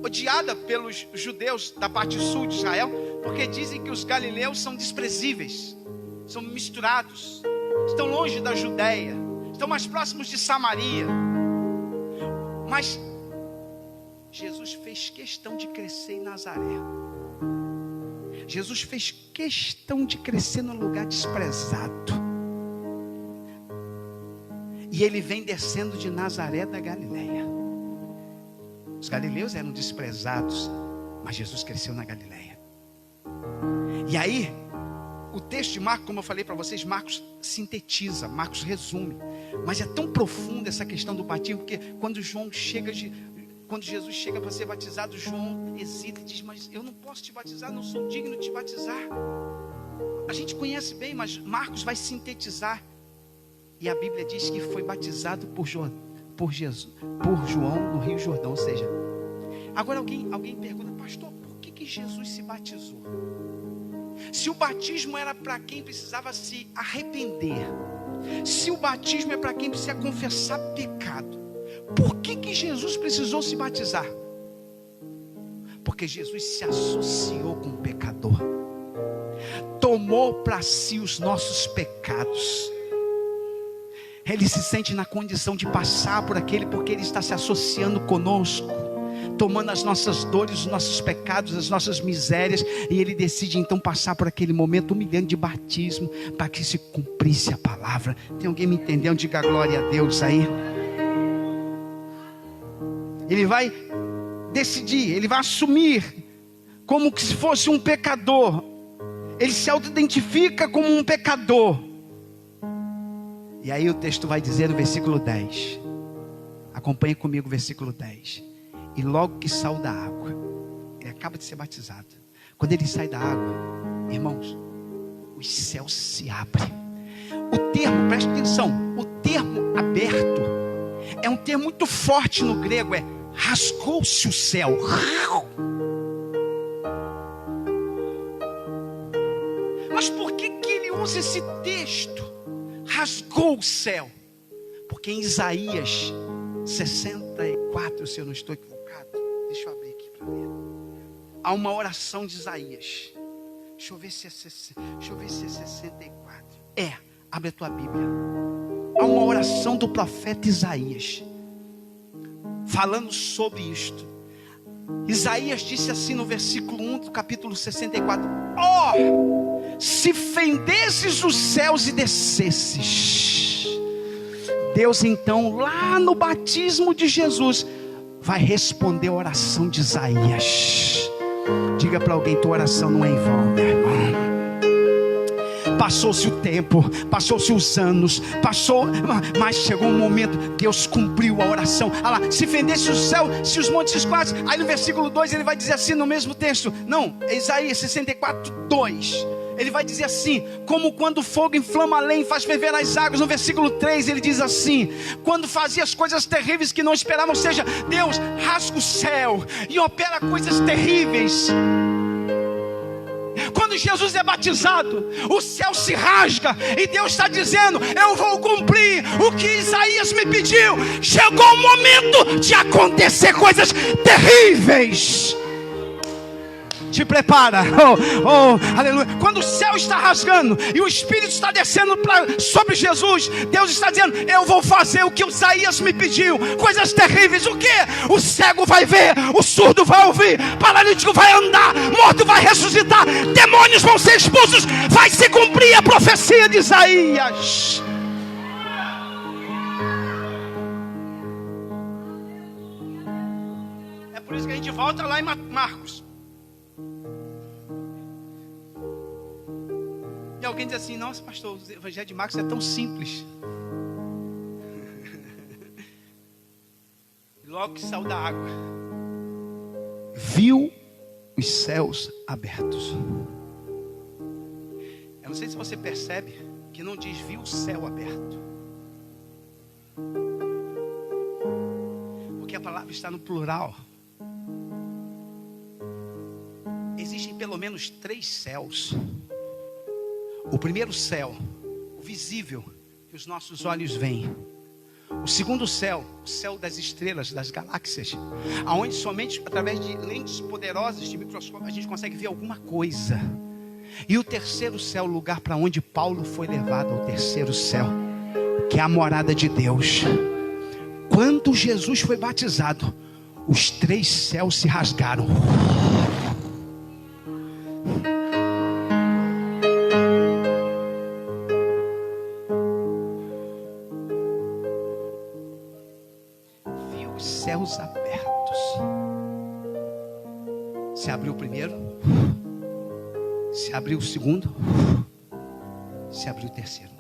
odiada pelos judeus da parte sul de Israel, porque dizem que os galileus são desprezíveis, são misturados, estão longe da Judeia, estão mais próximos de Samaria. Mas Jesus fez questão de crescer em Nazaré. Jesus fez questão de crescer num lugar desprezado. E ele vem descendo de Nazaré da Galileia. Os galileus eram desprezados, mas Jesus cresceu na Galileia. E aí, o texto de Marcos, como eu falei para vocês, Marcos sintetiza, Marcos resume. Mas é tão profunda essa questão do batismo, porque quando Jesus chega para ser batizado, João hesita e diz: mas eu não posso te batizar, não sou digno de te batizar. A gente conhece bem, mas Marcos vai sintetizar. E a Bíblia diz que foi batizado por João no Rio Jordão. Ou seja, agora alguém pergunta: pastor, por que Jesus se batizou? Se o batismo era para quem precisava se arrepender, se o batismo é para quem precisa confessar pecado, por que Jesus precisou se batizar? Porque Jesus se associou com o pecador, tomou para si os nossos pecados. Ele se sente na condição de passar por aquele, porque ele está se associando conosco, tomando as nossas dores, os nossos pecados, as nossas misérias, e ele decide então passar por aquele momento humilhante de batismo, para que se cumprisse a palavra. Tem alguém me entendendo? Diga glória a Deus aí. Ele vai decidir, ele vai assumir como que se fosse um pecador. Ele se auto-identifica como um pecador. E aí o texto vai dizer no versículo 10. Acompanhe comigo o versículo 10. E logo que saiu da água, ele acaba de ser batizado. Quando ele sai da água, irmãos, os céus se abrem. O termo, preste atenção, o termo aberto é um termo muito forte no grego, rasgou-se o céu. Mas por que ele usa esse texto? Rasgou o céu. Porque em Isaías 64, se eu não estou equivocado, deixa eu abrir aqui para ver. Há uma oração de Isaías, Deixa eu ver se é 64. Abre a tua Bíblia. Há uma oração do profeta Isaías falando sobre isto. Isaías disse assim no versículo 1 do capítulo 64: se fendesses os céus e descesses. Deus então, lá no batismo de Jesus, vai responder a oração de Isaías. Diga para alguém: tua oração não é em vão, meu irmão. Passou-se o tempo, passou-se os anos, mas chegou um momento, Deus cumpriu a oração. Olha lá, se fendesse o céu, se os montes se esquadrem. Aí no versículo 2 ele vai dizer assim, no mesmo texto, não, Isaías 64, 2, ele vai dizer assim: como quando o fogo inflama a lenha e faz ferver as águas. No versículo 3 ele diz assim: quando fazia as coisas terríveis que não esperavam. Ou seja, Deus rasga o céu e opera coisas terríveis. Quando Jesus é batizado, o céu se rasga e Deus está dizendo: eu vou cumprir o que Isaías me pediu. Chegou o momento de acontecer coisas terríveis. Te prepara, aleluia. Quando o céu está rasgando e o Espírito está descendo sobre Jesus, Deus está dizendo: eu vou fazer o que Isaías me pediu. Coisas terríveis. O que? O cego vai ver, o surdo vai ouvir, paralítico vai andar, morto vai ressuscitar, demônios vão ser expulsos. Vai se cumprir a profecia de Isaías. É por isso que a gente volta lá em Marcos. E alguém diz assim: nossa, pastor, o evangelho de Marcos é tão simples. Logo que saiu da água, viu os céus abertos. Eu não sei se você percebe que não diz viu o céu aberto, porque a palavra está no plural. Existem pelo menos 3 céus. O primeiro céu, o visível, que os nossos olhos veem. O segundo céu, o céu das estrelas, das galáxias, aonde somente através de lentes poderosas de microscópio a gente consegue ver alguma coisa. E o terceiro céu, o lugar para onde Paulo foi levado, ao terceiro céu, que é a morada de Deus. Quando Jesus foi batizado, os 3 céus se rasgaram. Céus abertos. Se abriu o primeiro, se abriu o segundo, se abriu o terceiro.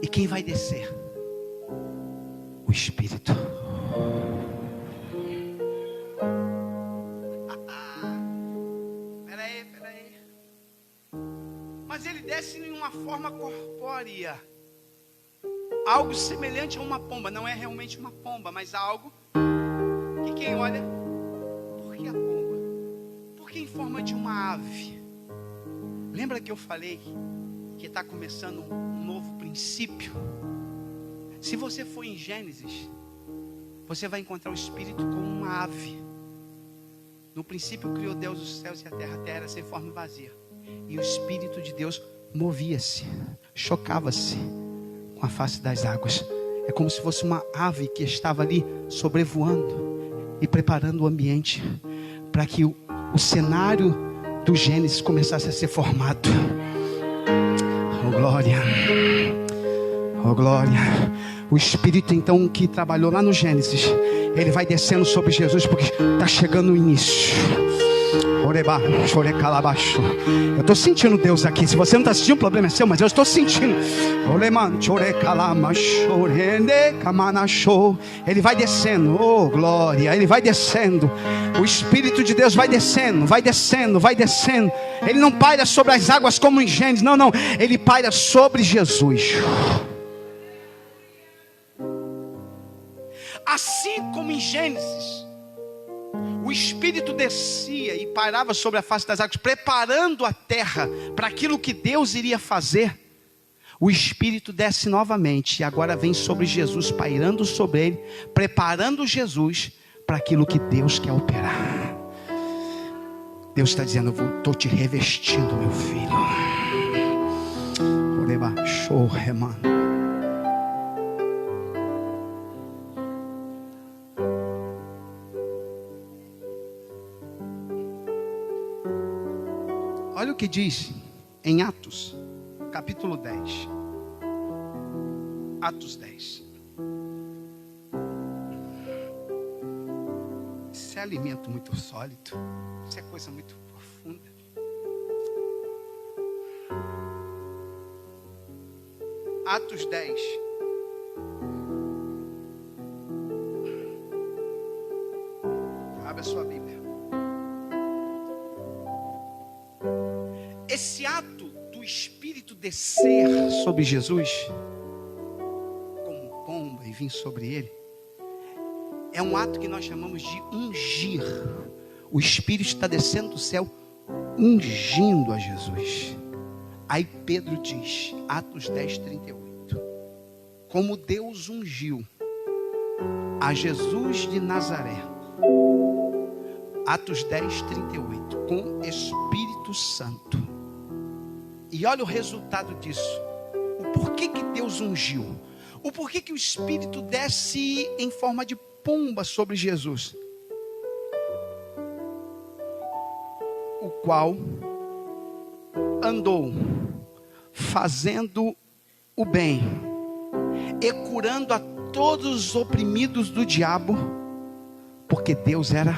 E quem vai descer? O Espírito. Peraí. Mas ele desce em uma forma corpórea. Algo semelhante a uma pomba. Não é realmente uma pomba, mas algo que quem olha, por que a pomba? Por que em forma de uma ave? Lembra que eu falei que está começando um novo princípio? Se você for em Gênesis, você vai encontrar o Espírito como uma ave. No princípio criou Deus os céus e a terra era sem forma e vazia. E o Espírito de Deus movia-se, chocava-se com a face das águas. É como se fosse uma ave que estava ali sobrevoando e preparando o ambiente para que o cenário do Gênesis começasse a ser formado. Oh glória, oh glória. O Espírito então que trabalhou lá no Gênesis, ele vai descendo sobre Jesus, porque está chegando o início. Eu estou sentindo Deus aqui. Se você não está sentindo, o problema é seu, mas eu estou sentindo. Ele vai descendo, oh glória. Ele vai descendo. O Espírito de Deus vai descendo, vai descendo, vai descendo. Ele não paira sobre as águas como em Gênesis, não. Ele paira sobre Jesus. Assim como em Gênesis, o Espírito descia e pairava sobre a face das águas, preparando a terra para aquilo que Deus iria fazer. O Espírito desce novamente e agora vem sobre Jesus, pairando sobre ele, preparando Jesus para aquilo que Deus quer operar. Deus está dizendo: eu estou te revestindo, meu filho. Olha o que diz em Atos, capítulo 10. Atos 10. Isso é alimento muito sólido. Isso é coisa muito profunda. Atos 10. Abre a sua Bíblia. Esse ato do Espírito descer sobre Jesus, como pomba e vir sobre ele, é um ato que nós chamamos de ungir. O Espírito está descendo do céu, ungindo a Jesus. Aí Pedro diz, Atos 10, 38, como Deus ungiu a Jesus de Nazaré, Atos 10, 38, com Espírito Santo. E olha o resultado disso. O porquê que Deus ungiu. O porquê que o Espírito desce em forma de pomba sobre Jesus. O qual andou fazendo o bem e curando a todos os oprimidos do diabo, porque Deus era.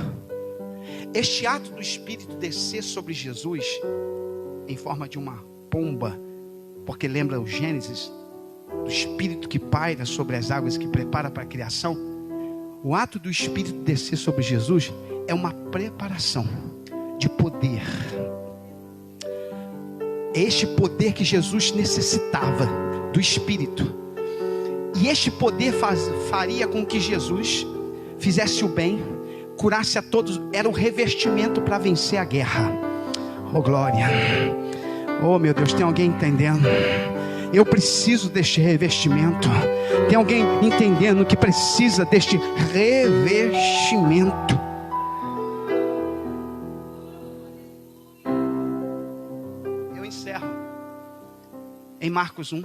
Este ato do Espírito descer sobre Jesus em forma de uma pomba, porque lembra o Gênesis, do Espírito que paira sobre as águas, que prepara para a criação. O ato do Espírito descer sobre Jesus é uma preparação de poder. Este poder que Jesus necessitava do Espírito. E este poder faria com que Jesus fizesse o bem, curasse a todos. Era o revestimento para vencer a guerra. Oh glória. Oh meu Deus, tem alguém entendendo? Eu preciso deste revestimento. Tem alguém entendendo que precisa deste revestimento? Eu encerro em Marcos 1.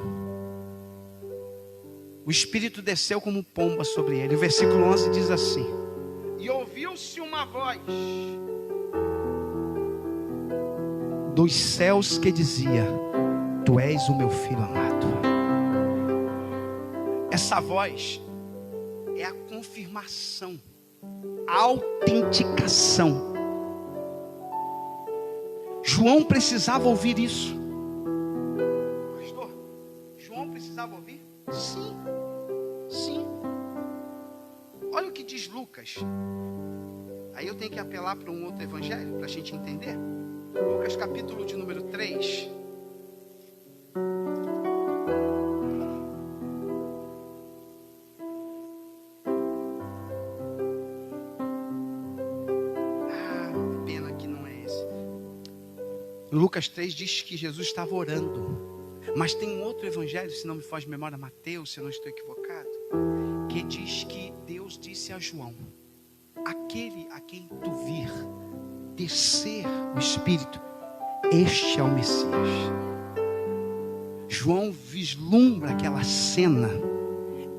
O Espírito desceu como pomba sobre ele. O versículo 11 diz assim: e ouviu-se uma voz dos céus que dizia: tu és o meu filho amado. Essa voz é a confirmação, a autenticação. João precisava ouvir isso. Pastor, João precisava ouvir? Sim, sim. Olha o que diz Lucas. Aí eu tenho que apelar para um outro evangelho para a gente entender. Lucas capítulo de número 3. Pena que não é esse. Lucas 3 diz que Jesus estava orando. Mas tem um outro evangelho, se não me foge de memória, Mateus, se eu não estou equivocado, que diz que Deus disse a João: aquele a quem tu vir descer o Espírito, este é o Messias. João vislumbra aquela cena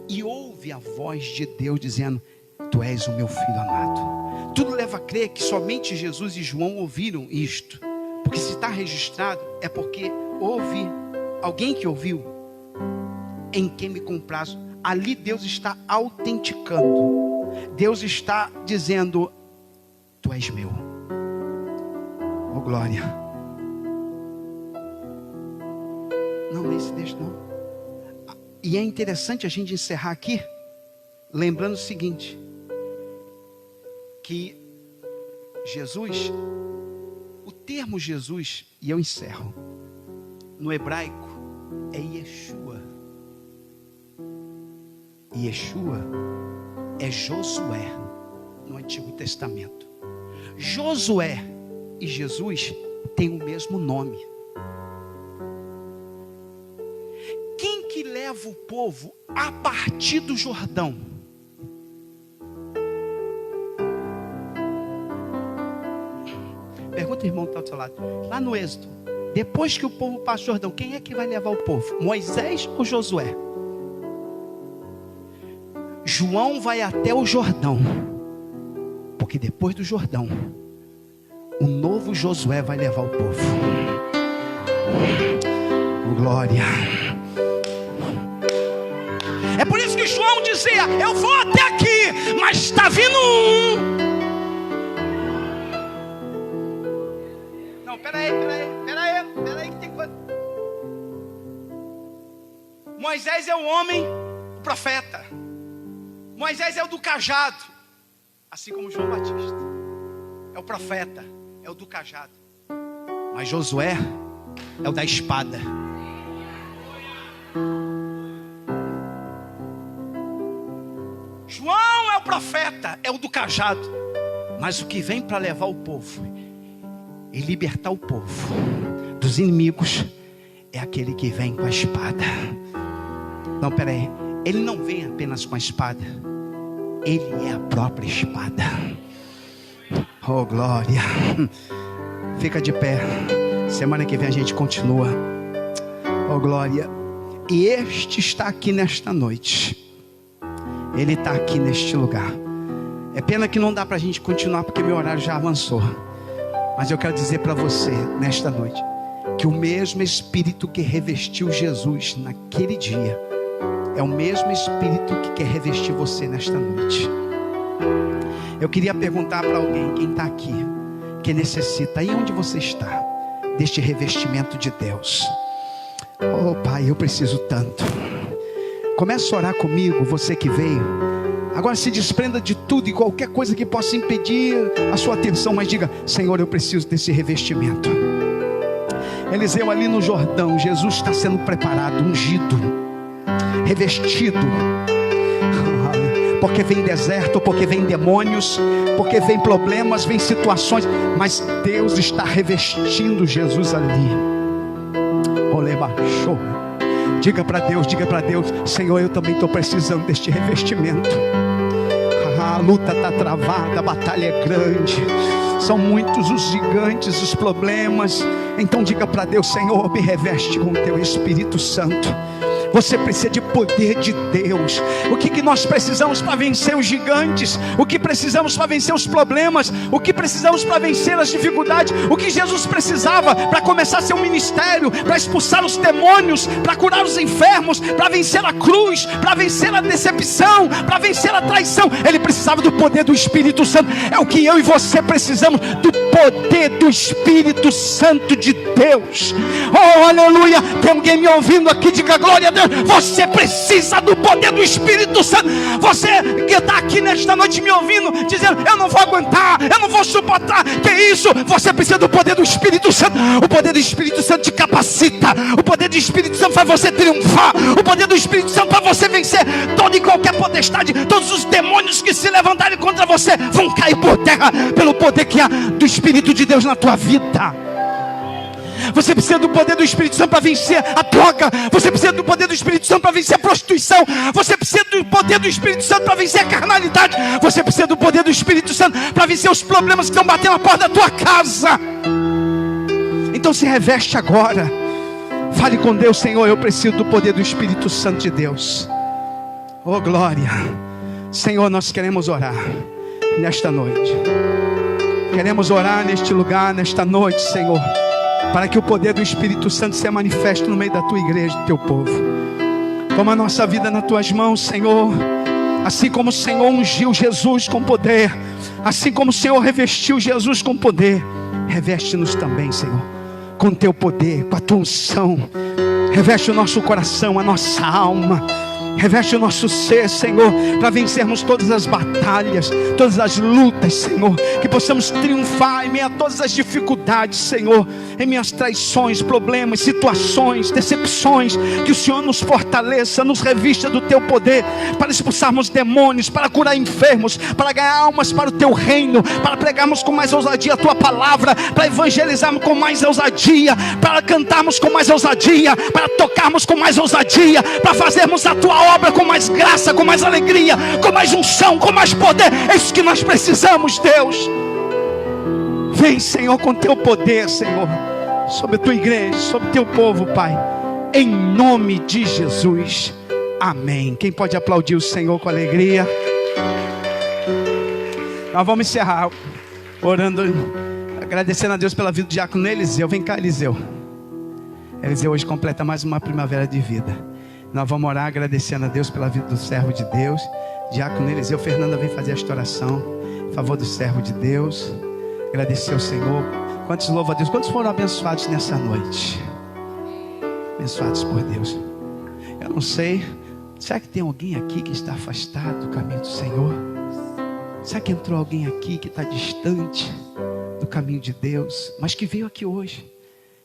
e ouve a voz de Deus dizendo: tu és o meu filho amado. Tudo leva a crer que somente Jesus e João ouviram isto, porque se está registrado é porque houve alguém que ouviu. Em quem me comprazo. Ali Deus está autenticando. Deus está dizendo: tu és meu. Oh glória. Não, nesse texto não. E é interessante a gente encerrar aqui lembrando o seguinte, que Jesus, o termo Jesus, e eu encerro, no hebraico é Yeshua. Yeshua é Josué no Antigo Testamento. Josué e Jesus têm o mesmo nome. Quem que leva o povo a partir do Jordão? Pergunta o irmão que está do seu lado. Lá no Êxodo, depois que o povo passa o Jordão, quem é que vai levar o povo? Moisés ou Josué? João vai até o Jordão, porque depois do Jordão, o novo Josué vai levar o povo. Oh, glória. É por isso que João dizia: eu vou até aqui, mas está vindo um. Não, peraí, que tem coisa. Moisés é o homem, o profeta. Moisés é o do cajado, assim como João Batista é o profeta, é o do cajado. Mas Josué é o da espada. João é o profeta, é o do cajado. Mas o que vem para levar o povo e libertar o povo dos inimigos é aquele que vem com a espada. Não, peraí. Ele não vem apenas com a espada, ele é a própria espada. Oh, glória. Fica de pé. Semana que vem a gente continua. Oh, glória. E este está aqui nesta noite. Ele está aqui neste lugar. É pena que não dá para a gente continuar, porque meu horário já avançou. Mas eu quero dizer para você nesta noite, que o mesmo Espírito que revestiu Jesus naquele dia é o mesmo Espírito que quer revestir você nesta noite. Eu queria perguntar para alguém, quem está aqui, que necessita, aí onde você está, deste revestimento de Deus. Oh, Pai, eu preciso tanto. Comece a orar comigo, você que veio. Agora se desprenda de tudo e qualquer coisa que possa impedir a sua atenção, mas diga: Senhor, eu preciso desse revestimento. Eliseu ali no Jordão, Jesus está sendo preparado, ungido, revestido, porque vem deserto, porque vem demônios, porque vem problemas, vem situações, mas Deus está revestindo Jesus ali. Diga para Deus: Senhor, eu também estou precisando deste revestimento. A luta está travada, a batalha é grande, são muitos os gigantes, os problemas. Então diga para Deus: Senhor, me reveste com o teu Espírito Santo. Você precisa de poder de Deus. O que nós precisamos para vencer os gigantes? O que precisamos para vencer os problemas? O que precisamos para vencer as dificuldades? O que Jesus precisava para começar seu ministério? Para expulsar os demônios, para curar os enfermos, para vencer a cruz, para vencer a decepção, para vencer a traição. Ele precisava do poder do Espírito Santo. É o que eu e você precisamos, do poder do Espírito Santo de Deus. Oh, aleluia. Tem alguém me ouvindo aqui? Diga glória a Deus. Você precisa do poder do Espírito Santo. Você que está aqui nesta noite me ouvindo, dizendo: eu não vou aguentar, eu não vou suportar. Que isso? Você precisa do poder do Espírito Santo. O poder do Espírito Santo te capacita. O poder do Espírito Santo faz você triunfar. O poder do Espírito Santo faz você vencer toda e qualquer potestade. Todos os demônios que se levantarem contra você vão cair por terra pelo poder que há do Espírito de Deus na tua vida. Você precisa do poder do Espírito Santo para vencer a droga. Você precisa do poder do Espírito Santo para vencer a prostituição. Você precisa do poder do Espírito Santo para vencer a carnalidade. Você precisa do poder do Espírito Santo para vencer os problemas que estão batendo na porta da tua casa. Então se reveste agora. Fale com Deus: Senhor, eu preciso do poder do Espírito Santo de Deus. Oh, glória. Senhor, nós queremos orar nesta noite. Queremos orar neste lugar, nesta noite, Senhor, para que o poder do Espírito Santo se manifeste no meio da tua igreja, do teu povo. Toma a nossa vida nas tuas mãos, Senhor. Assim como o Senhor ungiu Jesus com poder, assim como o Senhor revestiu Jesus com poder, reveste-nos também, Senhor, com teu poder, com a tua unção. Reveste o nosso coração, a nossa alma. Reveste o nosso ser, Senhor, para vencermos todas as batalhas, todas as lutas, Senhor. Que possamos triunfar em meio a todas as dificuldades, Senhor, em meio às traições, problemas, situações, decepções. Que o Senhor nos fortaleça, nos revista do teu poder, para expulsarmos demônios, para curar enfermos, para ganhar almas para o teu reino, para pregarmos com mais ousadia a tua palavra, para evangelizarmos com mais ousadia, para cantarmos com mais ousadia, para tocarmos com mais ousadia, para fazermos a tua obra com mais graça, com mais alegria, com mais unção, com mais poder. É isso que nós precisamos, Deus. Vem, Senhor, com teu poder, Senhor, sobre a tua igreja, sobre o teu povo, Pai, em nome de Jesus, amém. Quem pode aplaudir o Senhor com alegria? Nós vamos encerrar orando, agradecendo a Deus pela vida do diácono Eliseu. Vem cá, Eliseu. Eliseu hoje completa mais uma primavera de vida. Nós vamos orar agradecendo a Deus pela vida do servo de Deus, diácono Eliseu. Fernanda vem fazer esta oração em favor do servo de Deus. Agradecer ao Senhor. Quantos louvam a Deus? Quantos foram abençoados nessa noite? Abençoados por Deus. Eu não sei, será que tem alguém aqui que está afastado do caminho do Senhor? Será que entrou alguém aqui que está distante do caminho de Deus, mas que veio aqui hoje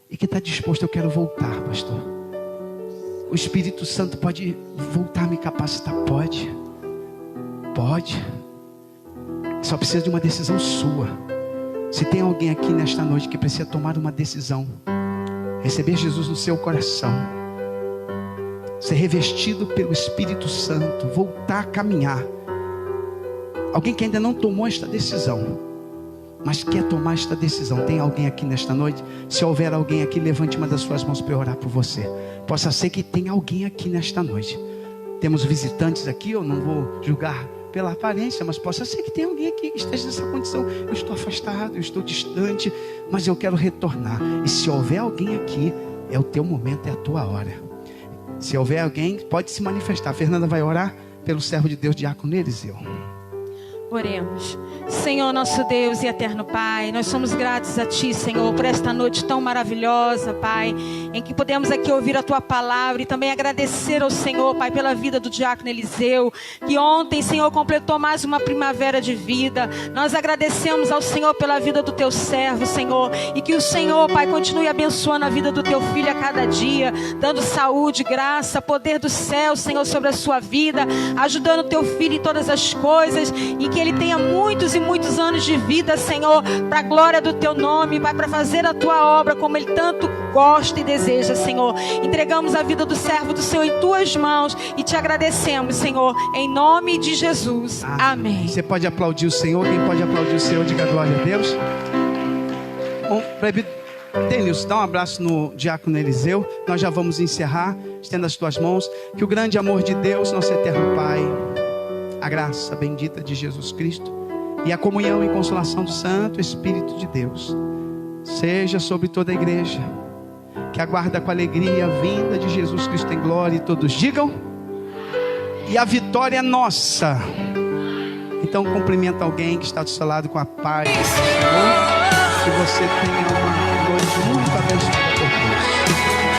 e que está disposto? Eu quero voltar, pastor. O Espírito Santo pode voltar a me capacitar? Pode. Só precisa de uma decisão sua. Se tem alguém aqui nesta noite que precisa tomar uma decisão, receber Jesus no seu coração, ser revestido pelo Espírito Santo, voltar a caminhar. Alguém que ainda não tomou esta decisão, mas quer tomar esta decisão. Tem alguém aqui nesta noite? Se houver alguém aqui, levante uma das suas mãos para eu orar por você. Possa ser que tenha alguém aqui nesta noite. Temos visitantes aqui, eu não vou julgar pela aparência, mas possa ser que tenha alguém aqui que esteja nessa condição. Eu estou afastado, eu estou distante, mas eu quero retornar. E se houver alguém aqui, é o teu momento, é a tua hora. Se houver alguém, pode se manifestar. A Fernanda vai orar pelo servo de Deus, diácono Eliseu. Oremos. Senhor, nosso Deus e eterno Pai, nós somos gratos a Ti, Senhor, por esta noite tão maravilhosa, Pai, em que podemos aqui ouvir a Tua palavra e também agradecer ao Senhor, Pai, pela vida do diácono Eliseu, que ontem, Senhor, completou mais uma primavera de vida. Nós agradecemos ao Senhor pela vida do Teu servo, Senhor, e que o Senhor, Pai, continue abençoando a vida do Teu filho a cada dia, dando saúde, graça, poder do céu, Senhor, sobre a sua vida, ajudando o Teu filho em todas as coisas, e que ele tenha muitos e muitos anos de vida, Senhor, para a glória do Teu nome, Pai, para fazer a Tua obra como Ele tanto gosta e deseja, Senhor. Entregamos a vida do servo do Senhor em Tuas mãos e Te agradecemos, Senhor, em nome de Jesus. Amém. Você pode aplaudir o Senhor? Quem pode aplaudir o Senhor, diga glória a Deus. Bom, Denilson, dá um abraço no diácono Eliseu. Nós já vamos encerrar. Estenda as tuas mãos. Que o grande amor de Deus, nosso eterno Pai, a graça bendita de Jesus Cristo e a comunhão e consolação do Santo Espírito de Deus seja sobre toda a igreja, que aguarda com alegria a vinda de Jesus Cristo em glória. E todos digam: e a vitória é nossa. Então cumprimenta alguém que está do seu lado com a paz do Senhor. Que você tenha uma noite muito abençoada.